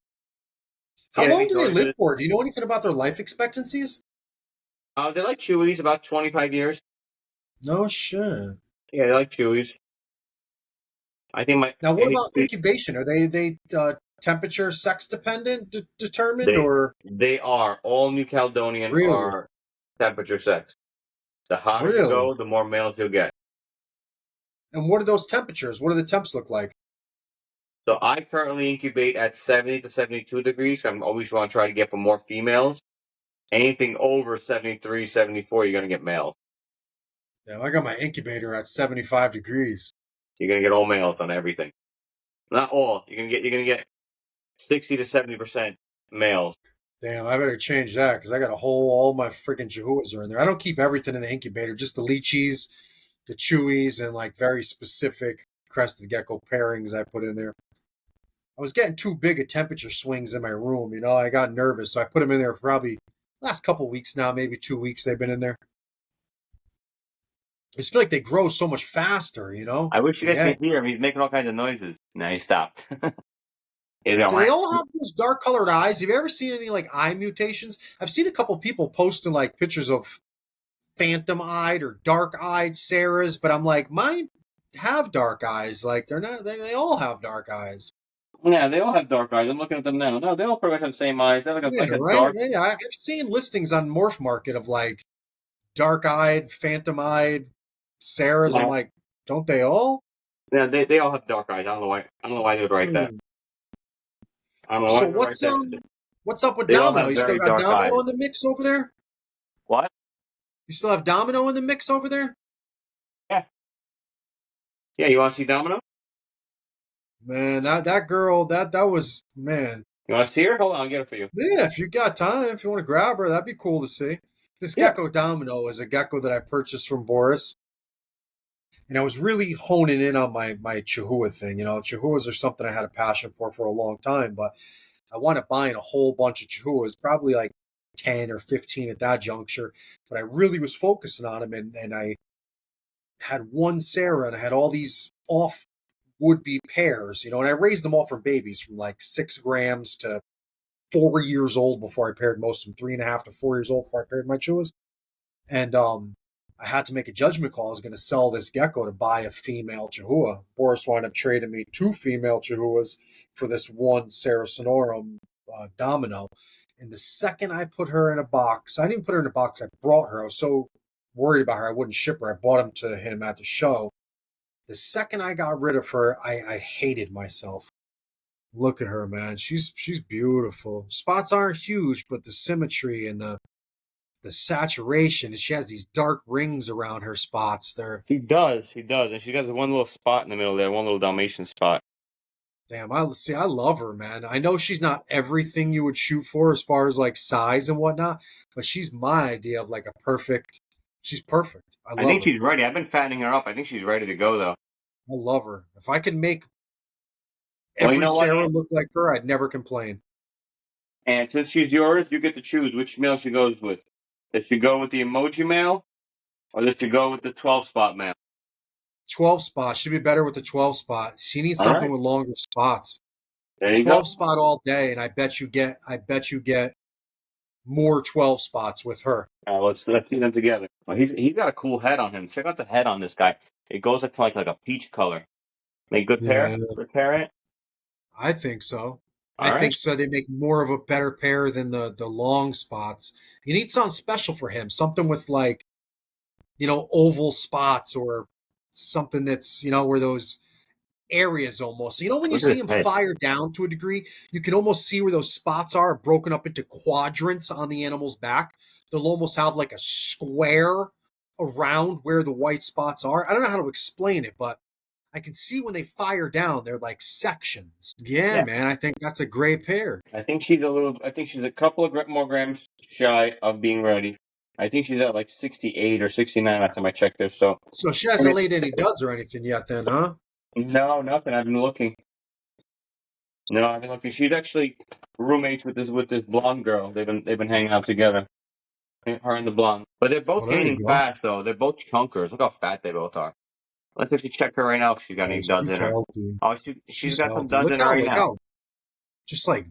How Yeah, they long make do they live noises. for? Do you know anything about their life expectancies? They like chewies, about 25 years. No shit. Yeah, they like chewies. I think my Now, what he, about he, incubation? Are they temperature, sex dependent, determined, They or they are all New Caledonian really, are temperature sex. The hotter you really? go, the more males you'll get. And what are those temperatures? What do the temps look like? So I currently incubate at 70 to 72 degrees. I'm always want to try to get for more females. Anything over 73, 74, you're gonna get males. Yeah, I got my incubator at 75 degrees. You're gonna get all males on everything. Not all. You're gonna get 60 to 70% males. Damn, I better change that because I got a whole, all my freaking Chihuahuas are in there. I don't keep everything in the incubator, just the lychees, the chewies, and like very specific crested gecko pairings I put in there. I was getting too big of temperature swings in my room, you know. I got nervous, so I put them in there for probably last couple weeks now, maybe 2 weeks they've been in there. I just feel like they grow so much faster, you know. I wish you The guys egg. could hear him. He's making all kinds of noises. No, he stopped. You Do know, they all have those dark colored eyes? Have you ever seen any like eye mutations? I've seen a couple people posting like pictures of phantom eyed or dark eyed Sarahs, but I'm like, mine have dark eyes. Like they're not. They all have dark eyes. yeah, they all have dark eyes. I'm looking at them now. No, they all pretty much have the same eyes. They're Yeah, like a right. dark. Yeah, I've seen listings on Morph Market of like dark eyed, phantom eyed Sarahs. I'm Yeah, like, don't they all? yeah, they all have dark eyes. I don't know why. I don't know why they would write that. Hmm. I don't know why So they would write that. what's up with They all Domino? have You still very got dark eyes. Domino in the mix over there? What? You still have Domino in the mix over there? Yeah. Yeah, you want to see Domino? Man, that girl, that was man. You want to see her? Hold on, I'll get it for you. Yeah, if you got time, if you want to grab her, that'd be cool to see. This Yeah. gecko Domino is a gecko that I purchased from Boris, and I was really honing in on my Chihuahua thing. You know, Chihuahuas are something I had a passion for a long time, but I wound up buying a whole bunch of Chihuahuas, probably like 10 or 15 at that juncture. But I really was focusing on them, and I had one Sarah, and I had all these off would be pairs, you know, and I raised them all from babies from like 6 grams to 4 years old before I paired most of them, 3.5 to 4 years old before I paired my Chihuahuas. And I had to make a judgment call. I was going to sell this gecko to buy a female Chihuahua. Boris wound up trading me 2 female Chihuahuas for this one Sarasinorum Domino. And the second I put her in a box, I didn't even put her in a box. I brought her. I was so worried about her, I wouldn't ship her. I bought him to him at the show. The second I got rid of her, I hated myself. Look at her, man. She's beautiful. Spots aren't huge, but the symmetry and the saturation, and she has these dark rings around her spots. They're She does, and she got one little spot in the middle there, one little Dalmatian spot. damn. I love her, man. I know she's not everything you would shoot for as far as like size and whatnot, but she's my idea of like a perfect. She's perfect. I I love think her. she's ready. I've been fattening her up. I think she's ready to go, though. I love her. If I could make Well, you every know what, Sarah Ant? look like her, I'd never complain. And since she's yours, you get to choose which male she goes with. Does she go with the emoji male, or does she go with the 12 spot male? 12 spot. She'd be better with the 12 spot. She needs All something right, with longer spots. A there you go. 12 spot all day, and I bet you get more 12 spots with her. Let's see them together. Oh, he's got a cool head on him. Check out the head on this guy. It goes like a peach color. Make good pair. Yeah, Good pair, Ant? I think so. I All right. think so. They make more of a better pair than the long spots. You need something special for him. Something with like, you know, oval spots or something that's, you know, where those areas almost. You know, when you Look at see his them head. fire down to a degree, you can almost see where those spots are broken up into quadrants on the animal's back. They'll almost have like a square around where the white spots are. I don't know how to explain it, but I can see when they fire down, they're like sections. Yeah, Yeah. man, I think that's a great pair. I think she's a little. I think she's a couple of more grams shy of being ready. I think she's at like 68 or 69 last time I checked this. So, So she I hasn't mean, laid any duds or anything yet, then, huh? no, nothing. I've been looking. No, I've been looking. She's actually roommates with this blonde girl. They've been hanging out together. Her and the blonde. But they're both Well, there you gaining go. fast though. They're both chunkers. Look how fat they both are. Let's actually check her right now if she got Yeah, any duds she's in her. healthy. Oh, she's She's got some healthy. duds in her right Look now. how just like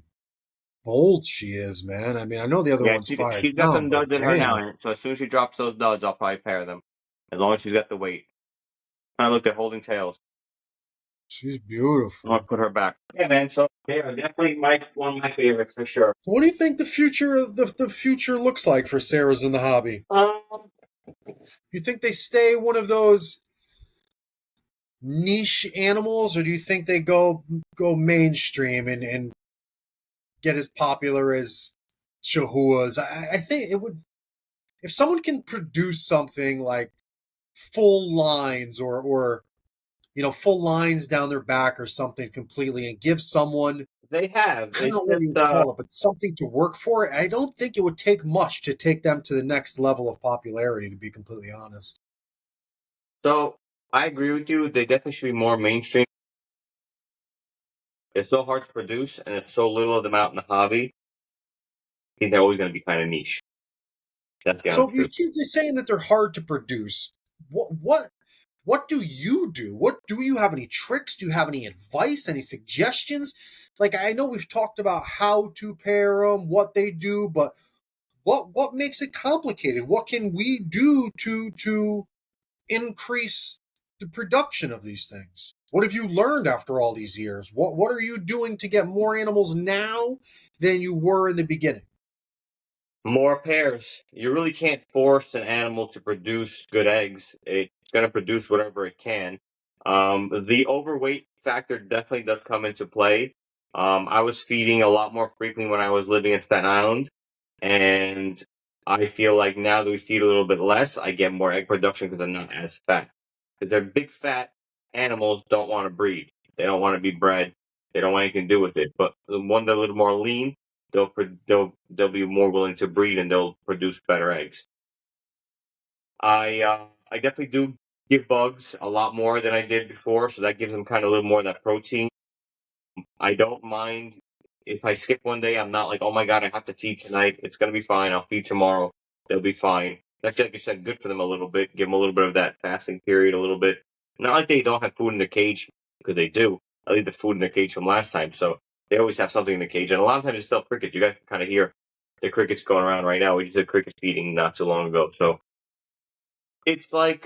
bold she is, man. I mean, I know the other Yeah, one's fired she's got down, some but duds in her now. damn. And so as soon as she drops those duds, I'll probably pair them. As long as she's got the weight. And look, they're holding tails. She's I'll beautiful. put her back. Yeah, man. So they are definitely one of my favorites for sure. What do you think the future looks like for Sarah's in the hobby? Um, You think they stay one of those niche animals, or do you think they go mainstream and get as popular as Chihuahuas? I think it would, if someone can produce something like full lines or full lines down their back or something completely, and give someone, they have. I don't It's know what just you would call it, but something to work for. I don't think it would take much to take them to the next level of popularity, to be completely honest. so. I agree with you. They definitely should be more mainstream. It's so hard to produce, and it's so little of them out in the hobby. I think they're always going to be kind of niche. That's the So honest you truth. keep saying that they're hard to produce. What do you do? What do you have any tricks? Do you have any advice? Any suggestions? Like, I know we've talked about how to pair them, what they do, but what makes it complicated? What can we do to increase the production of these things? What have you learned after all these years? What are you doing to get more animals now than you were in the beginning? More pairs. You really can't force an animal to produce good eggs. It's going to produce whatever it can. The overweight factor definitely does come into play. I was feeding a lot more frequently when I was living in Staten Island, and I feel like now that we feed a little bit less, I get more egg production because I'm not as fat. Because they're big fat animals, don't want to breed. They don't want to be bred. They don't want anything to do with it. But the one that's a little more lean, they'll be more willing to breed and they'll produce better eggs. I definitely do give bugs a lot more than I did before, so that gives them kind of a little more of that protein. I don't mind if I skip one day. I'm not like, oh my god, I have to feed tonight. It's gonna be fine. I'll feed tomorrow. They'll be fine. Actually, like you said, good for them a little bit. Give them a little bit of that fasting period, a little bit. Not like they don't have food in their cage, because they do. I leave the food in their cage from last time, so they always have something in the cage. And a lot of times it's still crickets. You guys can kind of hear the crickets going around right now. We just did cricket feeding not so long ago, so it's like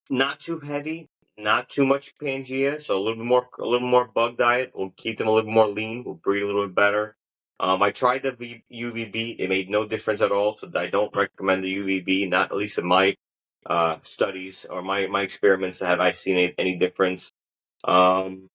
not too heavy, not too much Pangea, so a little more bug diet. We'll keep them a little more lean. We'll breed a little bit better. I tried the UVB. It made no difference at all, so I don't recommend the UVB. Not at least in my studies or my experiments have I seen any difference. Um,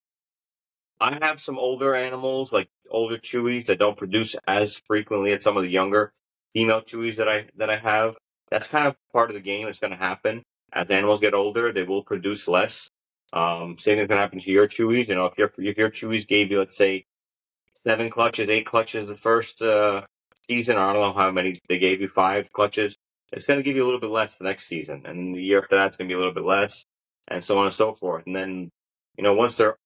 I have some older animals, like older chewies, that don't produce as frequently as some of the younger female chewies that I have. That's kind of part of the game. It's going to happen as animals get older. They will produce less. Same thing's going to happen to your chewies. You know, if your chewies gave you, let's say, 7 clutches, 8 clutches the first season, or I don't know how many they gave you, 5 clutches. It's going to give you a little bit less the next season, and the year after that, it's going to be a little bit less, and so on and so forth. And then, once they're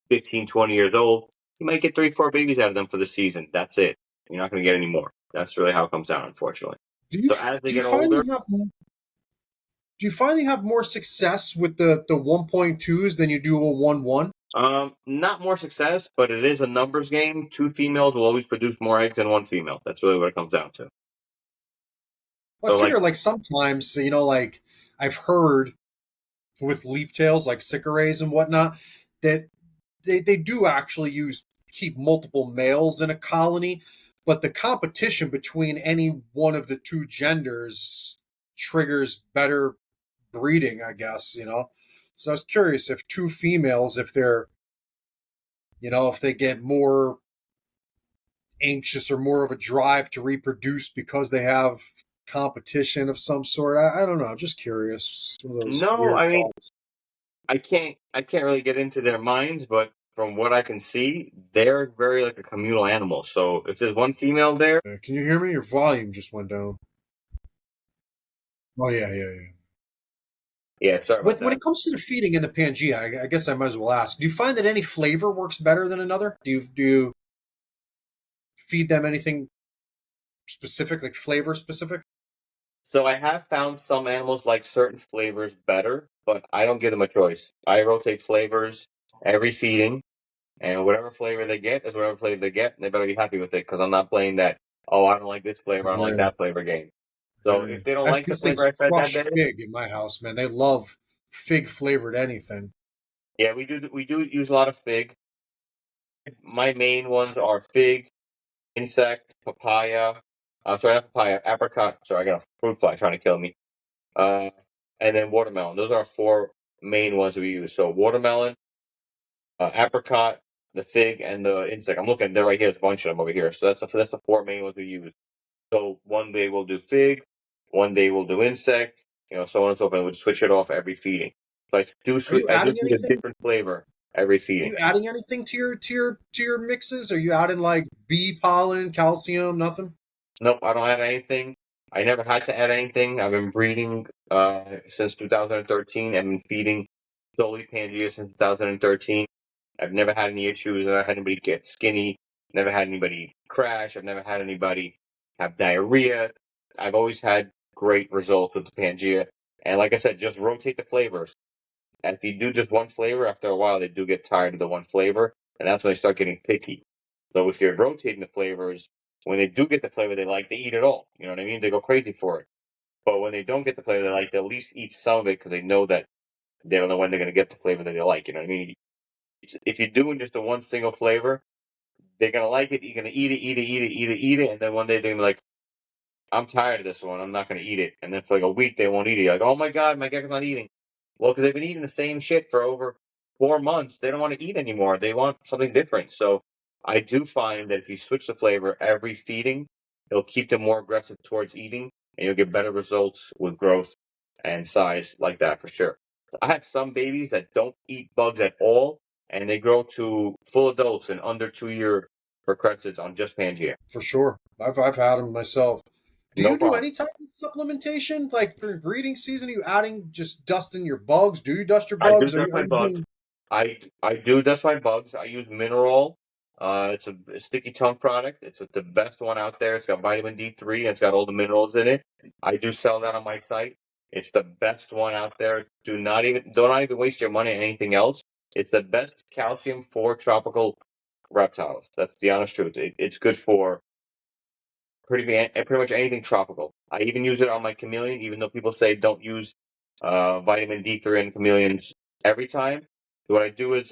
15, 20 years old, you might get 3, 4 babies out of them for the season. That's it. You're not going to get any more. That's really how it comes down, unfortunately. So as they Do you get find older, you have more success with the 1.2s than you do a 1.1? not more success, but it is a numbers game. 2 females will always produce more eggs than 1 female. That's really what it comes down to. Well, I So, like, figure like sometimes, like I've heard with leaf tails, like Sycorays and whatnot, that they do actually keep multiple males in a colony, but the competition between any one of the two genders triggers better breeding, I guess. So I was curious if two females, if they get more anxious or more of a drive to reproduce because they have competition of some sort. I don't know. Just curious. Some of those no, weird I mean, thoughts. I can't really get into their minds, but from what I can see, they're very like a communal animal. So if there's 1 female there, Can you hear me? Your volume just went down. Oh yeah, yeah, yeah. yeah, sorry about When that. it comes to the feeding in the Pangea, I guess I might as well ask: do you find that any flavor works better than another? Do you feed them anything specific, like flavor specific? So I have found some animals like certain flavors better, but I don't give them a choice. I rotate flavors every feeding, and whatever flavor they get is whatever flavor they get, and they better be happy with it because I'm not playing that. Oh, I don't like this flavor. I don't like Yeah, that flavor game. So yeah. if they don't I have like the these flavor things I fed that crushed day, fig in my house, man. They love fig flavored anything. Yeah, we do use a lot of fig. My main ones are fig, insect, papaya. Sorry, not papaya, apricot. Sorry, I got a fruit fly trying to kill me. Uh, and then watermelon. Those are our four main ones that we use. So watermelon, apricot, the fig, and the insect. I'm looking. They're right here. There's a bunch of them over here. So that's the four main ones we use. So one day we'll do fig, one day we'll do insect, so on and so forth. We'll switch it off every feeding. So Are you I do adding feed a anything? different flavor every Are feeding. you adding anything to your mixes? Are you adding like bee pollen, calcium, nothing? Nope, I don't add anything. I never had to add anything. I've been breeding since 2013. I've been feeding solely Pangea since 2013. I've never had any issues. I've never had anybody get skinny. Never had anybody crash. I've never had anybody have diarrhea. I've always had great results with the Pangea. And like I said, just rotate the flavors. And if you do just one flavor, after a while, they do get tired of the one flavor. And that's when they start getting picky. So if you're rotating the flavors, when they do get the flavor they like, they eat it all. You know what I mean? They go crazy for it. But when they don't get the flavor they like, they at least eat some of it because they know that they don't know when they're going to get the flavor that they like. You know what I mean? If you're doing just a one single flavor, they're going to like it. You're going to eat it, eat it, eat it, eat it, eat it. And then one day they're going to be like, I'm tired of this one. I'm not going to eat it. And then for like a week, they won't eat it. You're like, oh my God, my gecko's not eating. Well, because they've been eating the same shit for over 4 months. They don't want to eat anymore. They want something different. So I do find that if you switch the flavor every feeding, it'll keep them more aggressive towards eating, and you'll get better results with growth and size like that for sure. I have some babies that don't eat bugs at all, and they grow to full adults in under 2 year for crescents on just Pangea. For sure. I've had them myself. Do No you do problem. any type of supplementation like for breeding season? Are you adding just dusting your bugs? Do you dust your I do bugs? dust Are my you bugs. doing I do dust my bugs. I use Mineral. It's a sticky tongue product. It's the best one out there. It's got vitamin D3. It's got all the minerals in it. I do sell that on my site. It's the best one out there. Do not even waste your money on anything else. It's the best calcium for tropical reptiles. That's the honest truth. It's good for pretty much anything tropical. I even use it on my chameleon, even though people say don't use vitamin D3 in chameleons every time. So what I do is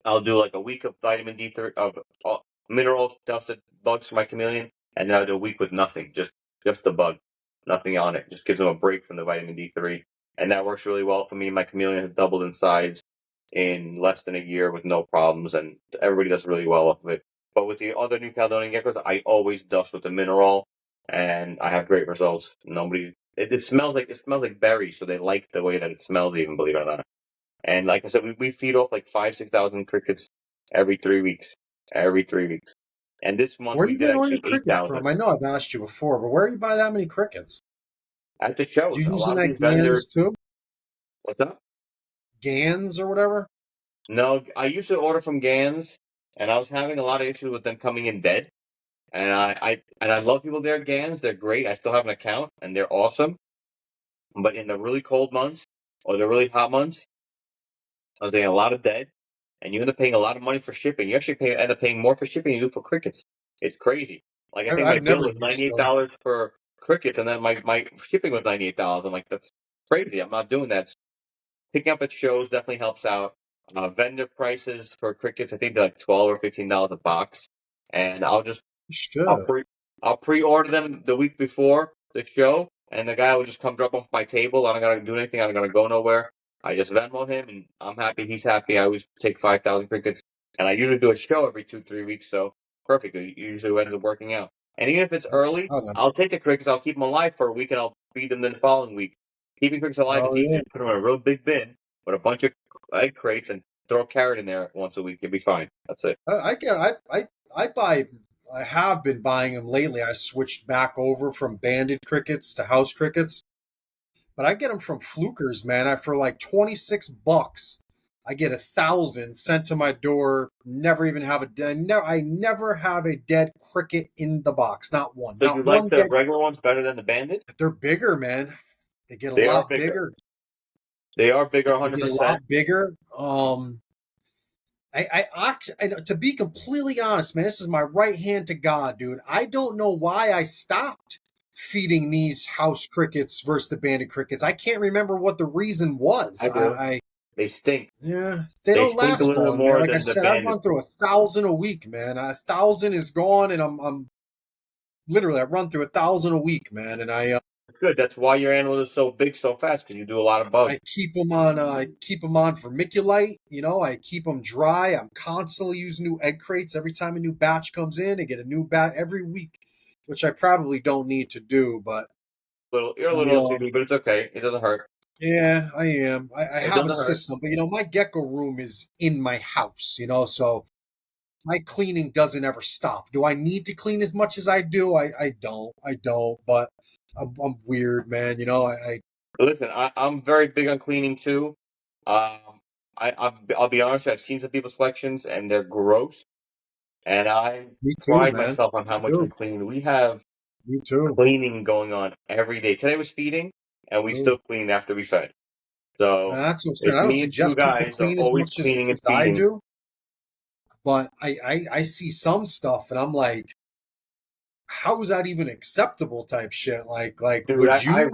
I'll do like a week of vitamin D3 of mineral dusted bugs for my chameleon, and then I'll do a week with nothing, just the bug, nothing on it. Just gives them a break from the vitamin D3, and that works really well for me. My chameleon has doubled in size in less than a year with no problems, and everybody does really well off of it. But with the other new Caledonian geckos, I always dust with the mineral, and I have great results. It smells like berries, so they like the way that it smells. Even believe it or not. And like I said, we feed off like 6,000 crickets every 3 weeks. Every 3 weeks. And this month where are we you did getting all your actually crickets 8,000. from? I know I've asked you before, but where are you buying that many crickets? At the You shows, a using lot of that these vendors. Gans too? What's up? Gans or whatever? No, I used to order from Gans, and I was having a lot of issues with them coming in dead. And I love people there at Gans. They're great. I still have an account, and they're awesome. But in the really cold months or the really hot months, I was getting a lot of dead, and you end up paying a lot of money for shipping. You actually end up paying more for shipping than you do for crickets. It's crazy. Like I think my I've bill never was used $98 them. for crickets, and then my shipping was $98. I'm like, that's crazy. I'm not doing that. Picking up at shows definitely helps out. Vendor prices for crickets, I think they're like $12 or $15 a box, and I'll Shit. pre I'll pre-order them the week before the show, and the guy will just come drop off my table. I don't gotta do anything. I don't gotta go nowhere. I just Venmo him, and I'm happy. He's happy. I always take 5,000 crickets, and I usually do a show every 2, 3 weeks. So perfect. It usually ends up working out. And even if it's early, Oh, no. I'll take the crickets. I'll keep them alive for a week, and I'll feed them the following week. Keeping crickets alive is Oh, easy. yeah. Just put them in a real big bin with a bunch of egg crates and throw a carrot in there once a week. You'll be fine. That's it. I get I buy I have been buying them lately. I switched back over from banded crickets to house crickets, but I get them from Flukers, man. I for like $26. I get 1,000 sent to my door. Never even have I never have a dead cricket in the box. Not one. So you Not like one the dead. regular ones better than the banded? They're bigger, man. They get a They are lot bigger. bigger. They are bigger They get a 100%. lot bigger. To be completely honest, man, this is my right hand to God, dude. I don't know why I stopped. feeding these house crickets versus the banded crickets. I can't remember what the reason was. I do. They stink. Yeah, they They don't stink a last little bit long, man. more Like I than the said, I bandits. run through 1,000 a week, man. 1,000 is gone, and I'm literally I run through 1,000 a week, man. And It's good. That's why your animal is so big so fast because you do a lot of bugs. I keep them on vermiculite. You know, I keep them dry. I'm constantly using new egg crates every time a new batch comes in. I get a new batch every week, which I probably don't need to do, but You're a I little OCD, but it's okay. It doesn't hurt. yeah, I am. I It have a doesn't hurt. system, but my gecko room is in my house. So my cleaning doesn't ever stop. Do I need to clean as much as I do? I don't. I don't. But I'm weird, man. I Listen, I'm very big on cleaning too. Um, I'll be honest. I've seen some people's collections and they're gross, and I me too, pride man. myself on how Me much we too. clean. We have Me too. cleaning going on every day. Today was feeding, and we Too. still cleaned after we fed. So And that's what I'm saying. it's I don't me and two suggest people guys are clean as always much as, cleaning and as I feeding. do, but I see some stuff and I'm like, how is that even acceptable type shit? Like Dude, would you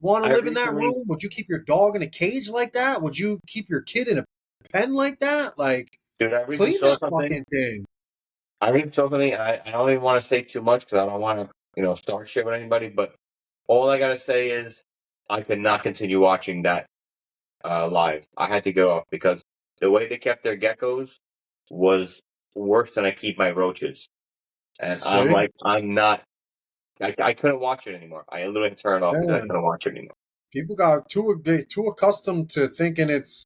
want to I live in that recently, room? Would you keep your dog in a cage like that? Would you keep your kid in a pen like that? Like, I recently clean saw that something. fucking thing. I recently saw something. I don't even want to say too much because I don't want to, start shit with anybody. But all I gotta say is, I could not continue watching that live. I had to get off because the way they kept their geckos was worse than I keep my roaches. And I'm See? like, I'm not. I couldn't watch it anymore. I literally had to turn it off because I Yeah. couldn't watch it anymore. People got too accustomed to thinking it's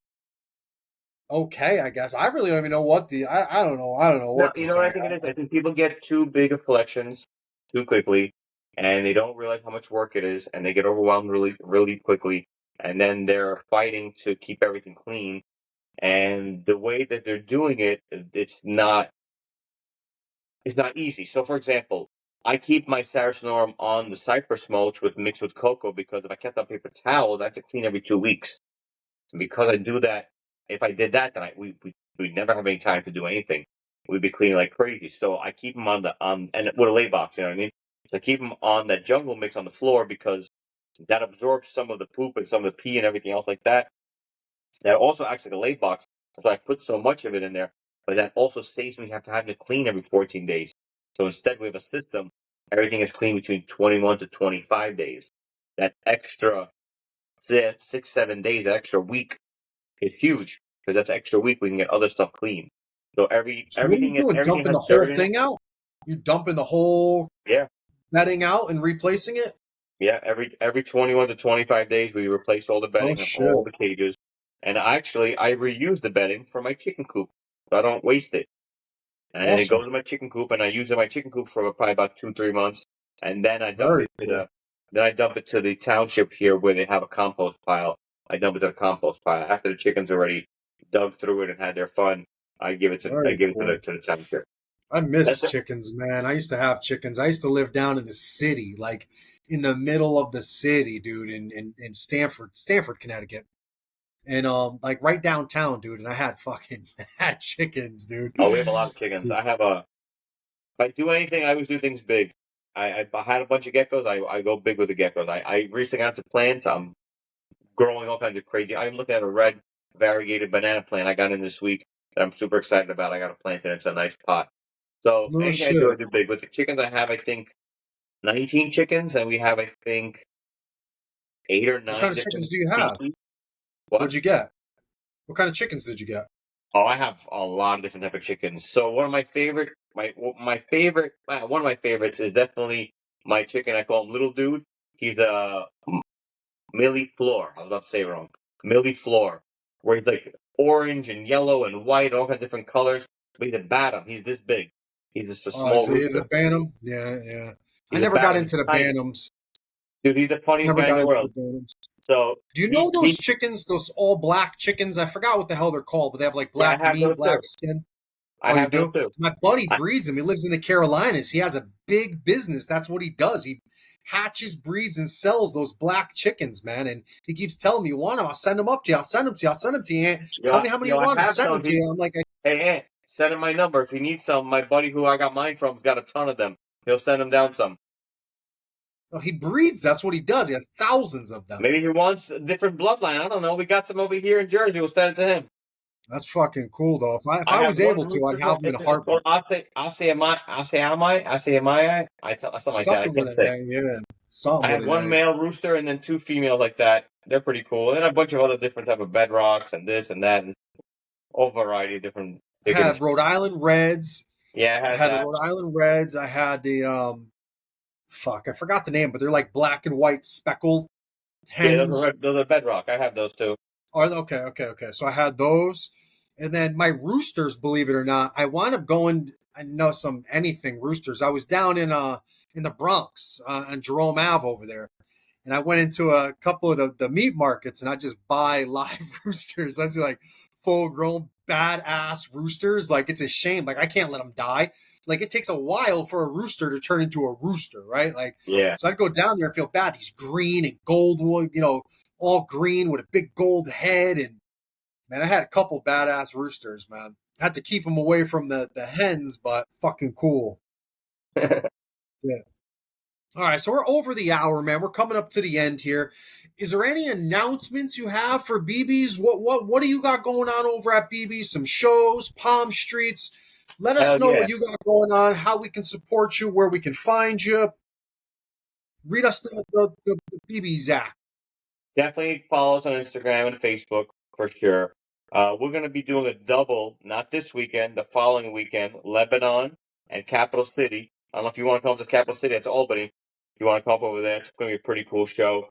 okay, I guess. I really don't even know what I don't know. I don't know No, what to you know what I say. think it is? I think people get too big of collections too quickly, and they don't realize how much work it is, and they get overwhelmed really, really quickly, and then they're fighting to keep everything clean. And the way that they're doing it, it's not easy. So, for example, I keep my Sarasinorum on the cypress mulch mixed with cocoa because if I kept on paper towels, I have to clean every 2 weeks. And because I do that, if I did that, then we'd never have any time to do anything. We'd be cleaning like crazy. So I keep them on the and with a lay box, you know what I mean? So I keep them on that jungle mix on the floor because that absorbs some of the poop and some of the pee and everything else like that. That also acts like a lay box. So I put so much of it in there, but that also saves me having to clean every 14 days. So instead, we have a system. Everything is clean between 21 to 25 days. That extra 6, 7 days, that extra week is huge because that's extra week we can get other stuff clean. So So what are you doing? everything Dumping has the whole dirt in it. thing out? You dumping the whole Yeah, bedding out and replacing it? yeah. Every 21 to 25 days we replace all the Oh bedding on all shit. the cages. And actually, I reuse the bedding for my chicken coop, so I don't waste it. And it Awesome. goes in my chicken coop, and I use it in my chicken coop for probably about 2, 3 months, and then Very cool. I dump it to the township here where they have a compost pile. I dump it to the compost pile after the chickens already dug through it and had their fun. I Very give it to the cool. township. I miss That's it. chickens, man. I used to have chickens. I used to live down in the city, like in the middle of the city, dude, in Stanford, Connecticut. And like right downtown, dude, and I had fucking had chickens, dude. Oh, we have a lot of chickens. If I do anything, I always do things big. I had a bunch of geckos. I go big with the geckos. I recently got to plants. I'm growing all kinds of crazy. I'm looking at a red variegated banana plant I got in this week that I'm super excited about. I got a plant and it's a nice pot. So No anything I shit. do big. With the chickens, I have I think 19 chickens, and we have I think eight or What kind nine of chickens different do you have? species. What? What'd you get? What kind of chickens did you get? Oh, I have a lot of different type of chickens. So one of my favorite, one of my favorites is definitely my chicken. I call him Little Dude. He's a Millie Floor. I was about to say it wrong. Millie Floor, where he's like orange and yellow and white, all kinds of different colors. But he's a Bantam. He's this big. He's just a Oh, small is rooster. it Bantam? Yeah, yeah. I He's a never got Bantam. He's into the tiny. Bantams. Dude, he's the funniest Never guy in got the into the world. Bantams. So Do you know those chickens, those all black chickens? I forgot what the hell they're called, but they have like yeah, I black have those meat, too. black skin. I Oh, you have those do? too. My buddy I, breeds them. He lives in the Carolinas. He has a big business. That's what he does. He hatches, breeds, and sells those black chickens, man. And he keeps telling me, "You want them? I'll send them up to you. I'll send them to you. I'll send them to you. Tell me how many you I want. I'll have send them some. to you." I'm like, Hey, send him my number if he needs some. My buddy who I got mine from's got a ton of them. He'll send him down some. No, he breeds. That's what he does. He has thousands of them. Maybe he wants a different bloodline. I don't know. We got some over here in Jersey. We'll send it to him. That's fucking cool, though. If I I have was one able to, rooster. I'd have them in a Well, heartbeat. I say am I something like that. I Something with can't it, say. man. Yeah, something I with have it. one male rooster and then two females like that. They're pretty cool. And then a bunch of other different type of bedrocks and this and that and all variety of different I biggins. had Rhode Island Reds. Yeah, it I has had the that. Rhode Island Reds. I had the fuck, I forgot the name, but they're like black and white speckled Yeah, hens. those are bedrock. I have those too. Oh, okay. So I had those, and then my roosters. Believe it or not, I wound up going. I know some anything roosters. I was down in the Bronx on Jerome Ave over there, and I went into a couple of the meat markets, and I just buy live roosters. I see like full grown badass roosters. Like it's a shame. Like I can't let them die. Like it takes a while for a rooster to turn into a rooster, right? Like Yeah. so I'd go down there and feel bad. He's green and gold, all green with a big gold head. And man, I had a couple badass roosters, man. I had to keep them away from the hens, but fucking cool. Yeah. All right, so we're over the hour, man. We're coming up to the end here. Is there any announcements you have for BBs? What do you got going on over at BBs? Some shows, Palm Streets. Let us Hell know yeah. what you got going on, how we can support you, where we can find you. Read us the BBs app. Definitely follow us on Instagram and Facebook for sure. We're going to be doing a double, not this weekend, the following weekend, Lebanon and Capital City. I don't know if you want to come to Capital City, it's Albany. If you want to come up over there, it's going to be a pretty cool show.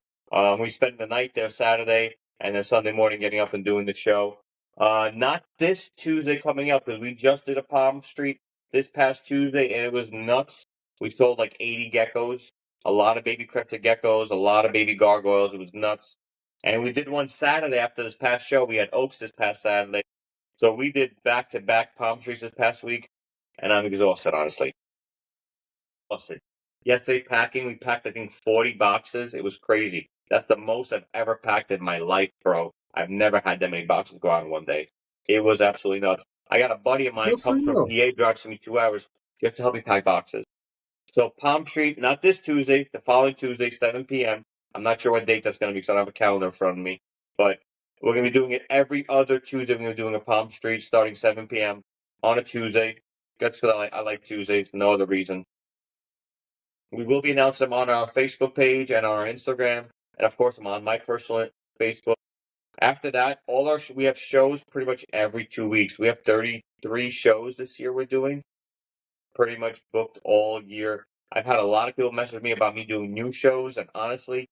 We spend the night there Saturday and then Sunday morning getting up and doing the show. Not this Tuesday coming up because we just did a Palm Street this past Tuesday and it was nuts. We sold like 80 geckos. A lot of baby crested geckos, a lot of baby gargoyles. It was nuts. And we did one Saturday after this past show. We had Oaks this past Saturday. So we did back-to-back palm trees this past week. And I'm exhausted, honestly. Exhausted. Yesterday packing, we packed, I think, 40 boxes. It was crazy. That's the most I've ever packed in my life, bro. I've never had that many boxes go out in one day. It was absolutely nuts. I got a buddy of mine Good for comes from you. PA, drives to me 2 hours just to help me pack boxes. So Palm Street, not this Tuesday, the following Tuesday, 7 p.m. I'm not sure what date that's going to be because I don't have a calendar in front of me. But we're going to be doing it every other Tuesday. We're going to be doing a Palm Street starting 7 p.m. on a Tuesday. That's because I like Tuesdays, no other reason. We will be announcing them on our Facebook page and on our Instagram. And of course, I'm on my personal Facebook. After that, we have shows pretty much every 2 weeks. We have 33 shows this year we're doing. Pretty much booked all year. I've had a lot of people message me about me doing new shows, and honestly,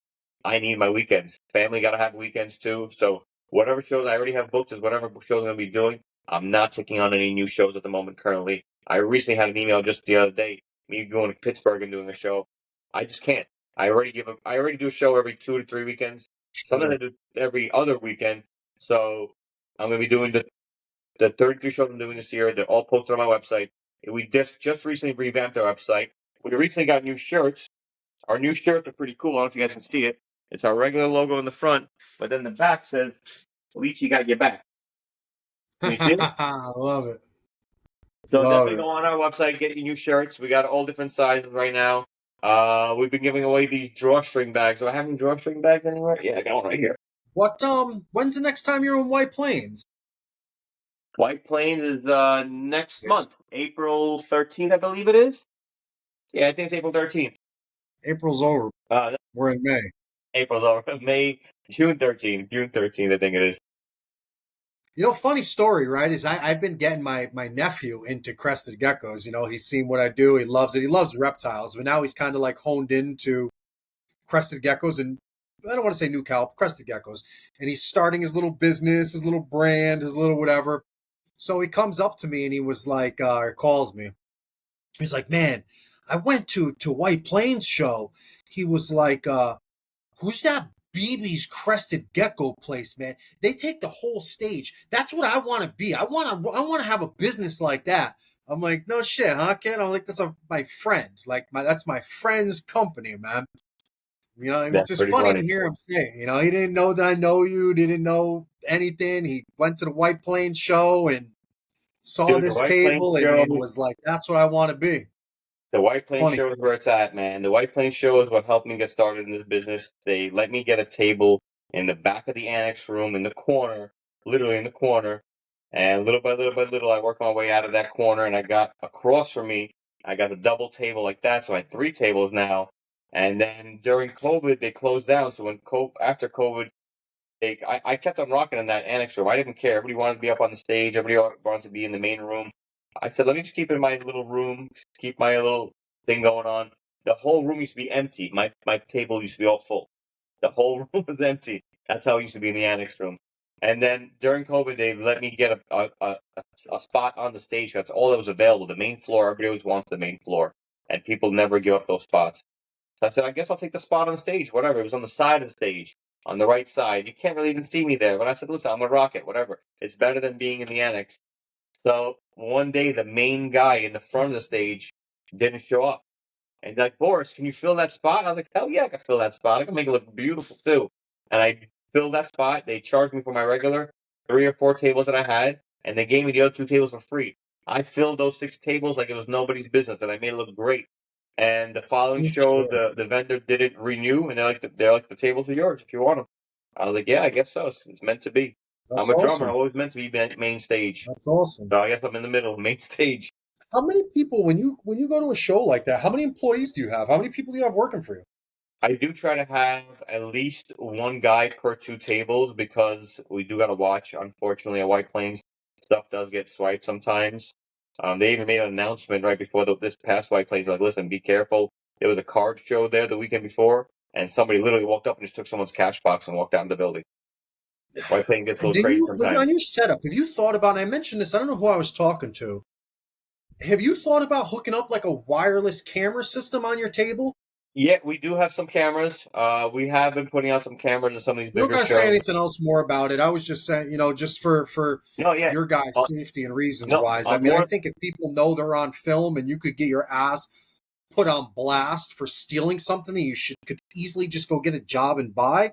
I need my weekends. Family got to have weekends too. So whatever shows I already have booked is whatever shows I'm going to be doing. I'm not taking on any new shows at the moment currently. I recently had an email just the other day, me going to Pittsburgh and doing a show. I just can't. I already do a show every 2 to 3 weekends. Sometimes I Sure. do every other weekend. So I'm going to be doing the 33 shows I'm doing this year. They're all posted on my website. We just recently revamped our website. We recently got new shirts. Our new shirts are pretty cool. I don't know if you guys can see it. It's our regular logo in the front, but then the back says, Leachy got your back. Can you see it? Love it. So Love definitely it. go on our website, get your new shirts. We got all different sizes right now. We've been giving away the drawstring bags. Do I have any drawstring bags anywhere? Yeah, I got one right here. When's the next time you're in White Plains? White Plains is next Yes. month, April 13th, I believe it is. Yeah, I think it's April 13th. April's over. Uh, We're in May. April's over. June 13th. June 13th, I think it is. Funny story, right? Is I've been getting my nephew into crested geckos. He's seen what I do. He loves it. He loves reptiles, but now he's kind of like honed into crested geckos and I don't want to say new cow, crested geckos. And he's starting his little business, his little brand, his little whatever. So he comes up to me and he was like, or calls me. He's like, man, I went to White Plains show. He was like, who's that BB's crested gecko place, man? They take the whole stage. That's what I want to be. I want to have a business like that. I'm like, no shit, huh, kid? I'm like, my friend. Like that's my friend's company, man. It was That's just pretty funny to funny. hear him say, he didn't know that I know you, didn't know anything. He went to the White Plains show and saw Dude, the this White Plains table and show, was like, that's what I want to be. The White Plains Funny. Show is where it's at, man. The White Plains Show is what helped me get started in this business. They let me get a table in the back of the annex room in the corner, literally in the corner. And little by little by little, I worked my way out of that corner, and I got across from me, I got a double table like that, so I had 3 tables now. And then during COVID, they closed down. So after COVID, I kept on rocking in that annex room. I didn't care. Everybody wanted to be up on the stage. Everybody wanted to be in the main room. I said, let me just keep in my little room, keep my little thing going on. The whole room used to be empty. My table used to be all full. The whole room was empty. That's how it used to be in the annex room. And then during COVID, they let me get a spot on the stage. That's all that was available. The main floor, everybody always wants the main floor. And people never give up those spots. So I said, I guess I'll take the spot on the stage, whatever. It was on the side of the stage, on the right side. You can't really even see me there. But I said, listen, I'm going to rock it, whatever. It's better than being in the annex. So one day, the main guy in the front of the stage didn't show up. And he's like, Boris, can you fill that spot? I was like, hell yeah, I can fill that spot. I can make it look beautiful too. And I filled that spot. They charged me for my regular 3 or 4 tables that I had, and they gave me the other 2 tables for free. I filled those 6 tables like it was nobody's business, and I made it look great. And the following Oh, show, shit. the vendor didn't renew, and they're like, the tables are yours if you want them. I was like, yeah, I guess so. It's meant to be. That's I'm a drummer. awesome. I'm always meant to be main stage. That's awesome. So I guess I'm in the middle, main stage. How many people when you go to a show like that? How many employees do you have? How many people do you have working for you? I do try to have at least one guy per 2 tables because we do got to watch. Unfortunately, at White Plains, stuff does get swiped sometimes. They even made an announcement right before this past White Plains, like, listen, be careful. There was a card show there the weekend before, and somebody literally walked up and just took someone's cash box and walked out of the building. White Plains gets a little Do crazy you like sometimes. on your setup? Have you thought about? And I mentioned this. I don't know who I was talking to. Have you thought about hooking up like a wireless camera system on your table? Yeah, we do have some cameras. We have been putting out some cameras in some of these You don't bigger gotta say shows. anything else more about it. I was just saying, just for No, yeah. your guys' Uh, safety and reasons no, wise. I I'm mean, I more. think if people know they're on film and you could get your ass put on blast for stealing something that you could easily just go get a job and buy,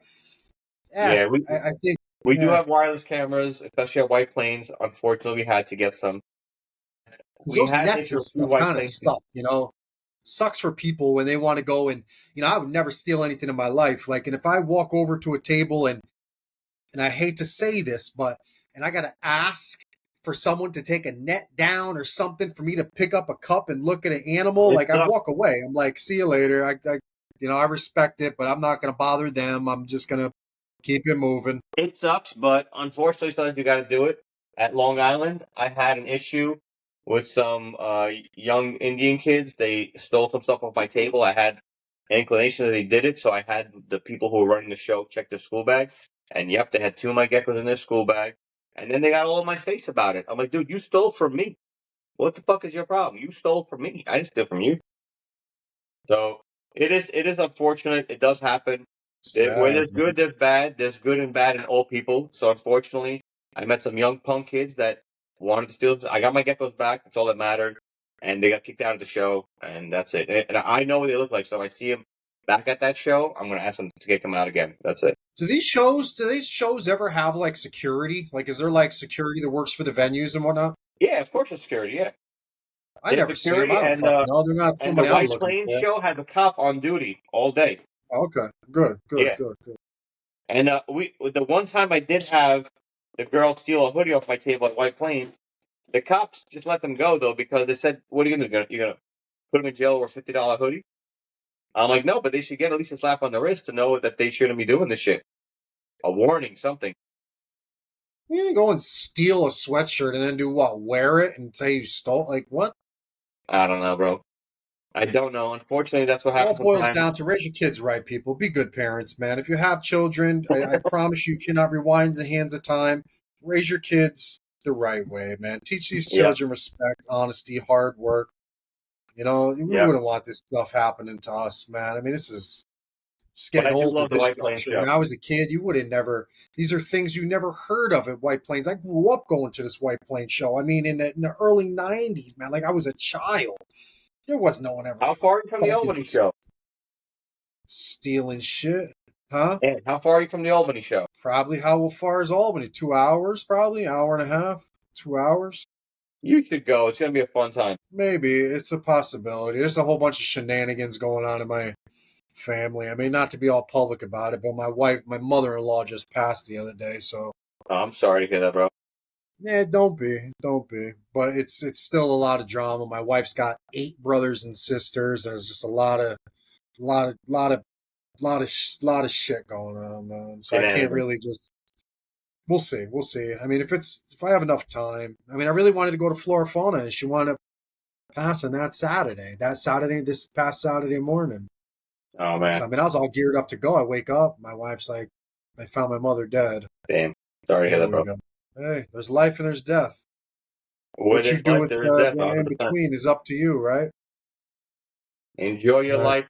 Yeah, we I think, We do eh. have wireless cameras, especially at White Plains. Unfortunately, we had to get some. Because We those had an nets issue and with a few stuff White kind of Plains people. suck. Sucks for people when they want to go and I would never steal anything in my life. Like, and if I walk over to a table and I hate to say this, but and I gotta ask for someone to take a net down or something for me to pick up a cup and look at an animal, It like I sucks. walk away. I'm like, see you later. I respect it, but I'm not gonna bother them. I'm just gonna keep it moving. It sucks, but unfortunately, sometimes you got to do it. At Long Island, I had an issue with some young Indian kids. They stole some stuff off my table. I had an inclination that they did it, so I had the people who were running the show check their school bag. And yep, they had 2 of my geckos in their school bag. And then they got all in my face about it. I'm like, dude, you stole from me. What the fuck is your problem? You stole from me. I didn't steal from you. So it is unfortunate. It does happen. Where Sad, there's man. good, there's bad. There's good and bad in all people. So unfortunately, I met some young punk kids that wanted to steal. I got my geckos back. That's all that mattered. And they got kicked out of the show, and that's it. And I know what they look like. So if I see them back at that show, I'm gonna ask them to kick them out again. That's it. Do these shows ever have like security? Like, is there like security that works for the venues and whatnot? Yeah, of course, there's security. Yeah, I there's never see them. security, I don't and fucking know. They're not the somebody I'm White looking Plains for. show has a cop on duty all day. Okay, good, good, Yeah. good, good. And the one time I did have the girl steal a hoodie off my table at White Plains, the cops just let them go though because they said, "What are you gonna do? You're gonna put them in jail over $50 hoodie?" I'm like, "No, but they should get at least a slap on the wrist to know that they shouldn't be doing this shit. A warning, something." You gonna go and steal a sweatshirt and then do what? Wear it and say you stole? Like what? I don't know, bro. I don't know. Unfortunately, that's what It all happens boils sometimes. down to raise your kids right, people. Be good parents, man. If you have children, I promise you cannot rewind the hands of time. Raise your kids the right way, man. Teach these Yeah, children respect, honesty, hard work. We yeah. wouldn't want this stuff happening to us, man. I mean, this is just But getting I do old at love the this White Plains juncture. When show. I was a kid, you would have never. These are things you never heard of at White Plains. I grew up going to this White Plains show. I mean, in the early '90s, man. Like I was a child. There was no one ever How far are you from the fucking Albany show? stealing shit, huh? And how far are you from the Albany show? Probably how far is Albany? 2 hours, probably hour and a half, 2 hours. You should go. It's gonna be a fun time. Maybe it's a possibility. There's a whole bunch of shenanigans going on in my family. I mean, not to be all public about it, but my mother-in-law just passed the other day, so Oh, I'm sorry to hear that, bro. yeah, don't be. But it's still a lot of drama. My wife's got 8 brothers and sisters. There's just a lot of, lot of, lot of shit going on, man. So I can't Shenanigans. really just. We'll see. We'll see. I mean, if I have enough time. I mean, I really wanted to go to Flora Fauna, and she wound up passing that Saturday. This past Saturday morning. Oh man, So I mean, I was all geared up to go. I wake up, my wife's like, "I found my mother dead." damn. Sorry to hear There that, we bro. go. Hey, there's life and there's death. Where What you there's do life, with there is death. the in 100%. between is up to you, right? Enjoy your Fact- life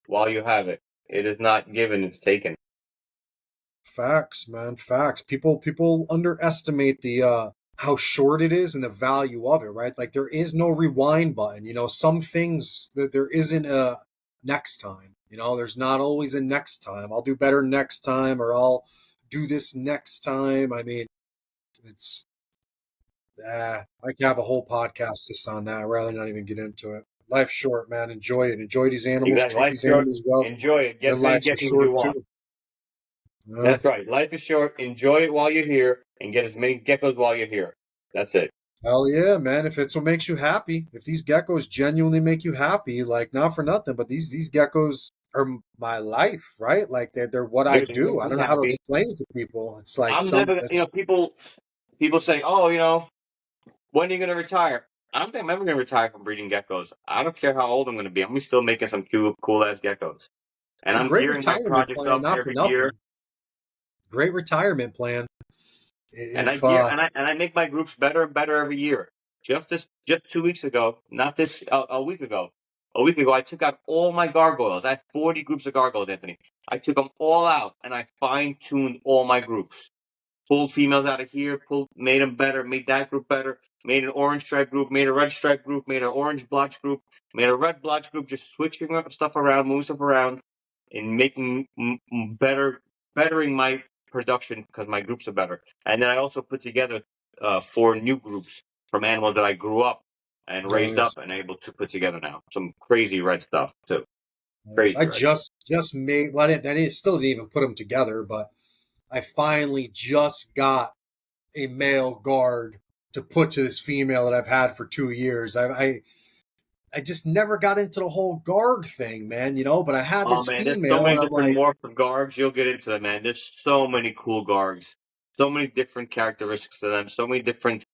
while you have it. It is not given; it's taken. Facts, man. Facts. People underestimate the how short it is and the value of it, right? Like there is no rewind button. You know, some things that there isn't a next time. You know, there's not always a next time. I'll do better next time, or I'll do this next time. I mean, it's I could have a whole podcast just on that. I'd rather not even get into it. Life's short, man. Enjoy it. Enjoy these animals. Exactly. Treat Life's these short. animals well. Enjoy it. Get Their as many lives are geckos as you short want. too. That's right. Life is short. Enjoy it while you're here, and get as many geckos while you're here. That's it. Hell yeah, man. If it's what makes you happy, if these geckos genuinely make you happy, like not for nothing, but these geckos are my life, right? Like they're what I Dude, they do. make I me don't know how to happy. explain it to people. It's like I'm some never. it's People say, "Oh, when are you gonna retire?" I don't think I'm ever gonna retire from breeding geckos. I don't care how old I'm gonna be. I'm gonna be still making some cool ass geckos, it's and a I'm great gearing my retirement projects plan, up not for every year. nothing. Great retirement plan. And I If gear and I make my groups better and better every year. Just 2 weeks ago, not this a week ago. A week ago, I took out all my gargoyles. I had 40 groups of gargoyles, Anthony. I took them all out and I fine tuned all my groups. Pulled females out of here, made them better, made that group better, made an orange stripe group, made a red stripe group, made an orange blotch group, made a red blotch group, just switching up stuff around, moving stuff around, and making bettering my production because my groups are better. And then I also put together 4 new groups from animals that I grew up and raised nice, up and able to put together now. Some crazy red stuff too. nice. I Crazy red. just made. Well, still didn't even put them together, but I finally just got a male guard to put to this female that I've had for 2 years. I just never got into the whole guard thing, man. You know, but I had Oh this man, there's so female, many and I'm different like, morphs of Gargs. You'll get into them, man. There's so many cool Gargs. So many different characteristics to them. So many different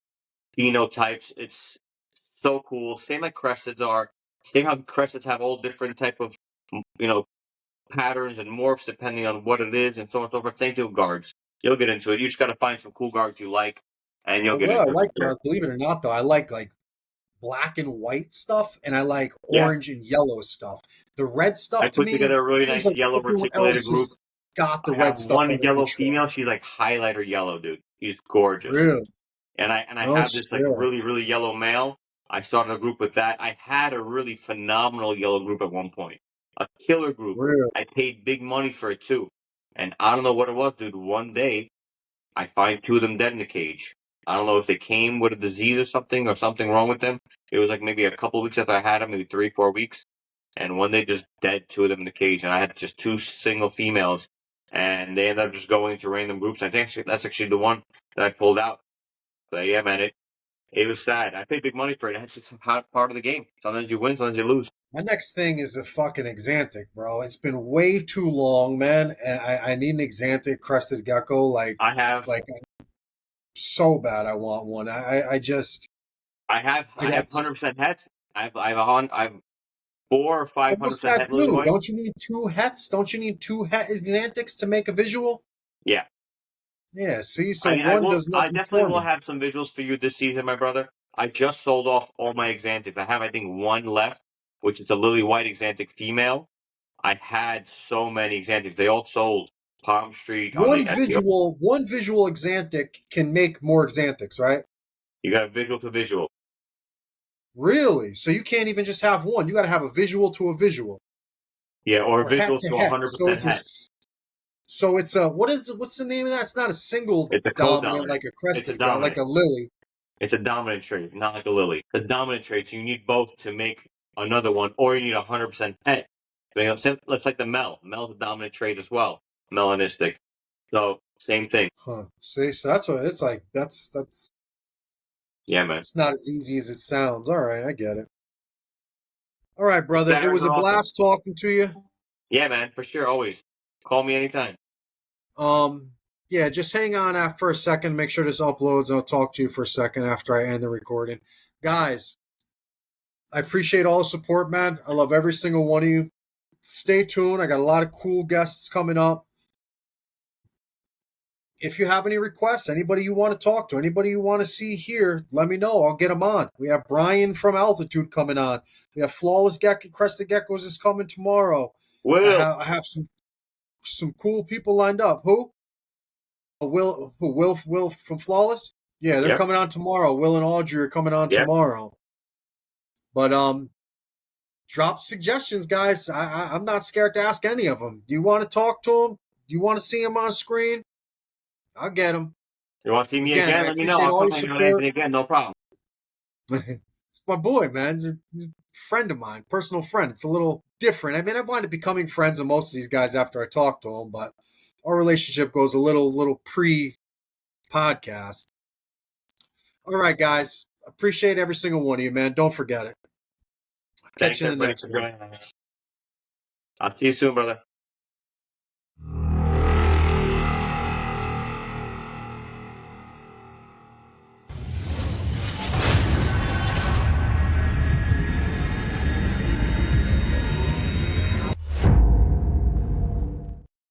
phenotypes. It's so cool. Same like Cresteds are. Same how Cresteds have all different type of you know patterns and morphs depending on what it is and so on and so forth. Same thing with Gargs. You'll get into it. You just got to find some cool Gargs you like, and you'll get well, I into it for like, sure. believe it or not, though, I like black and white stuff, and I like Yeah, orange and yellow stuff. The red I stuff to put me together a really seems nice like yellow everyone reticulated else group. has got the I have red stuff one under yellow control. female. She's like highlighter yellow, dude. She's gorgeous. Really? And I Oh have this like shit! really yellow male. I started a group with that. I had a really phenomenal yellow group at one point, a killer group. Real? I paid big money for it too, and I don't know what it was, dude. One day, I find 2 of them dead in the cage. I don't know if they came with a disease or something wrong with them. It was like maybe a couple of weeks after I had them, maybe 3 4 weeks, and one day just dead 2 of them in the cage, and I had just 2 single females, and they ended up just going into random groups. I think that's actually the one that I pulled out. But yeah, man, it was sad. I paid big money for it. It's a part of the game. Sometimes you win, sometimes you lose. My next thing is a fucking Exantic, bro. It's been way too long, man, and I need an Exantic crested gecko, I have, like so bad. I want one. I just I I have got 100% hets. I have 4 or 5 what's 100% that het lily do? white. Don't you need 2 hets? Don't you need 2 het Xantics to make a visual? Yeah, Yeah, see, so I mean, I one will. does I nothing definitely for will me. have some visuals for you this season, my brother. I just sold off all my Exantics. I have, I think, one left, which is a lily white Exantic female. I had so many Exantics. They all sold. Palm Street on the SEO. One visual Xantic can make more Xantics, right? You got a visual to visual. Really? So you can't even just have one. You got to have a visual to a visual, Yeah, or or het visual to to het. So 100% het. it's a what's the name of that? It's not a single It's a dominant co-dominant. like a It's a crested guy, like dominant. a lily. It's a dominant trait, not like a lily. The dominant traits, you need both to make another one, or you need 100% pet. Let's like the mel. Mel's a dominant trait as well, melanistic. So same thing. Huh. See, so that's what it's like. That's Yeah, man. it's not as easy as it sounds. All right, I get it. All right, brother. It Sarahs was are a awesome. blast talking to you. Yeah, man, for sure. Always call me anytime. Um, yeah, just hang on for a second. Make sure this uploads. And I'll talk to you for a second after I end the recording, guys. I appreciate all the support, man. I love every single one of you. Stay tuned. I got a lot of cool guests coming up. If you have any requests, anybody you want to talk to, anybody you want to see here, let me know. I'll get them on. We have Brian from Altitude coming on. We have Flawless Gecko, Crested Geckos is coming tomorrow. Will. I have some cool people lined up. Who? Will from Flawless? Yeah, they're Yep. coming on tomorrow. Will and Audrey are coming on Yep. tomorrow. But drop suggestions, guys. I'm not scared to ask any of them. Do you want to talk to them? Do you want to see them on screen? I'll get them. You want to see me Again, again? I Let me know. appreciate I'll all come your hang out with support. Anthony again. No problem. It's my boy, man. Friend of mine, personal friend. It's a little different. I mean, I wound up becoming friends with most of these guys after I talked to them, but our relationship goes a little pre-podcast. All right, guys. Appreciate every single one of you, man. Don't forget it. Catch Thanks you in the everybody next for one. joining us. I'll see you soon, brother.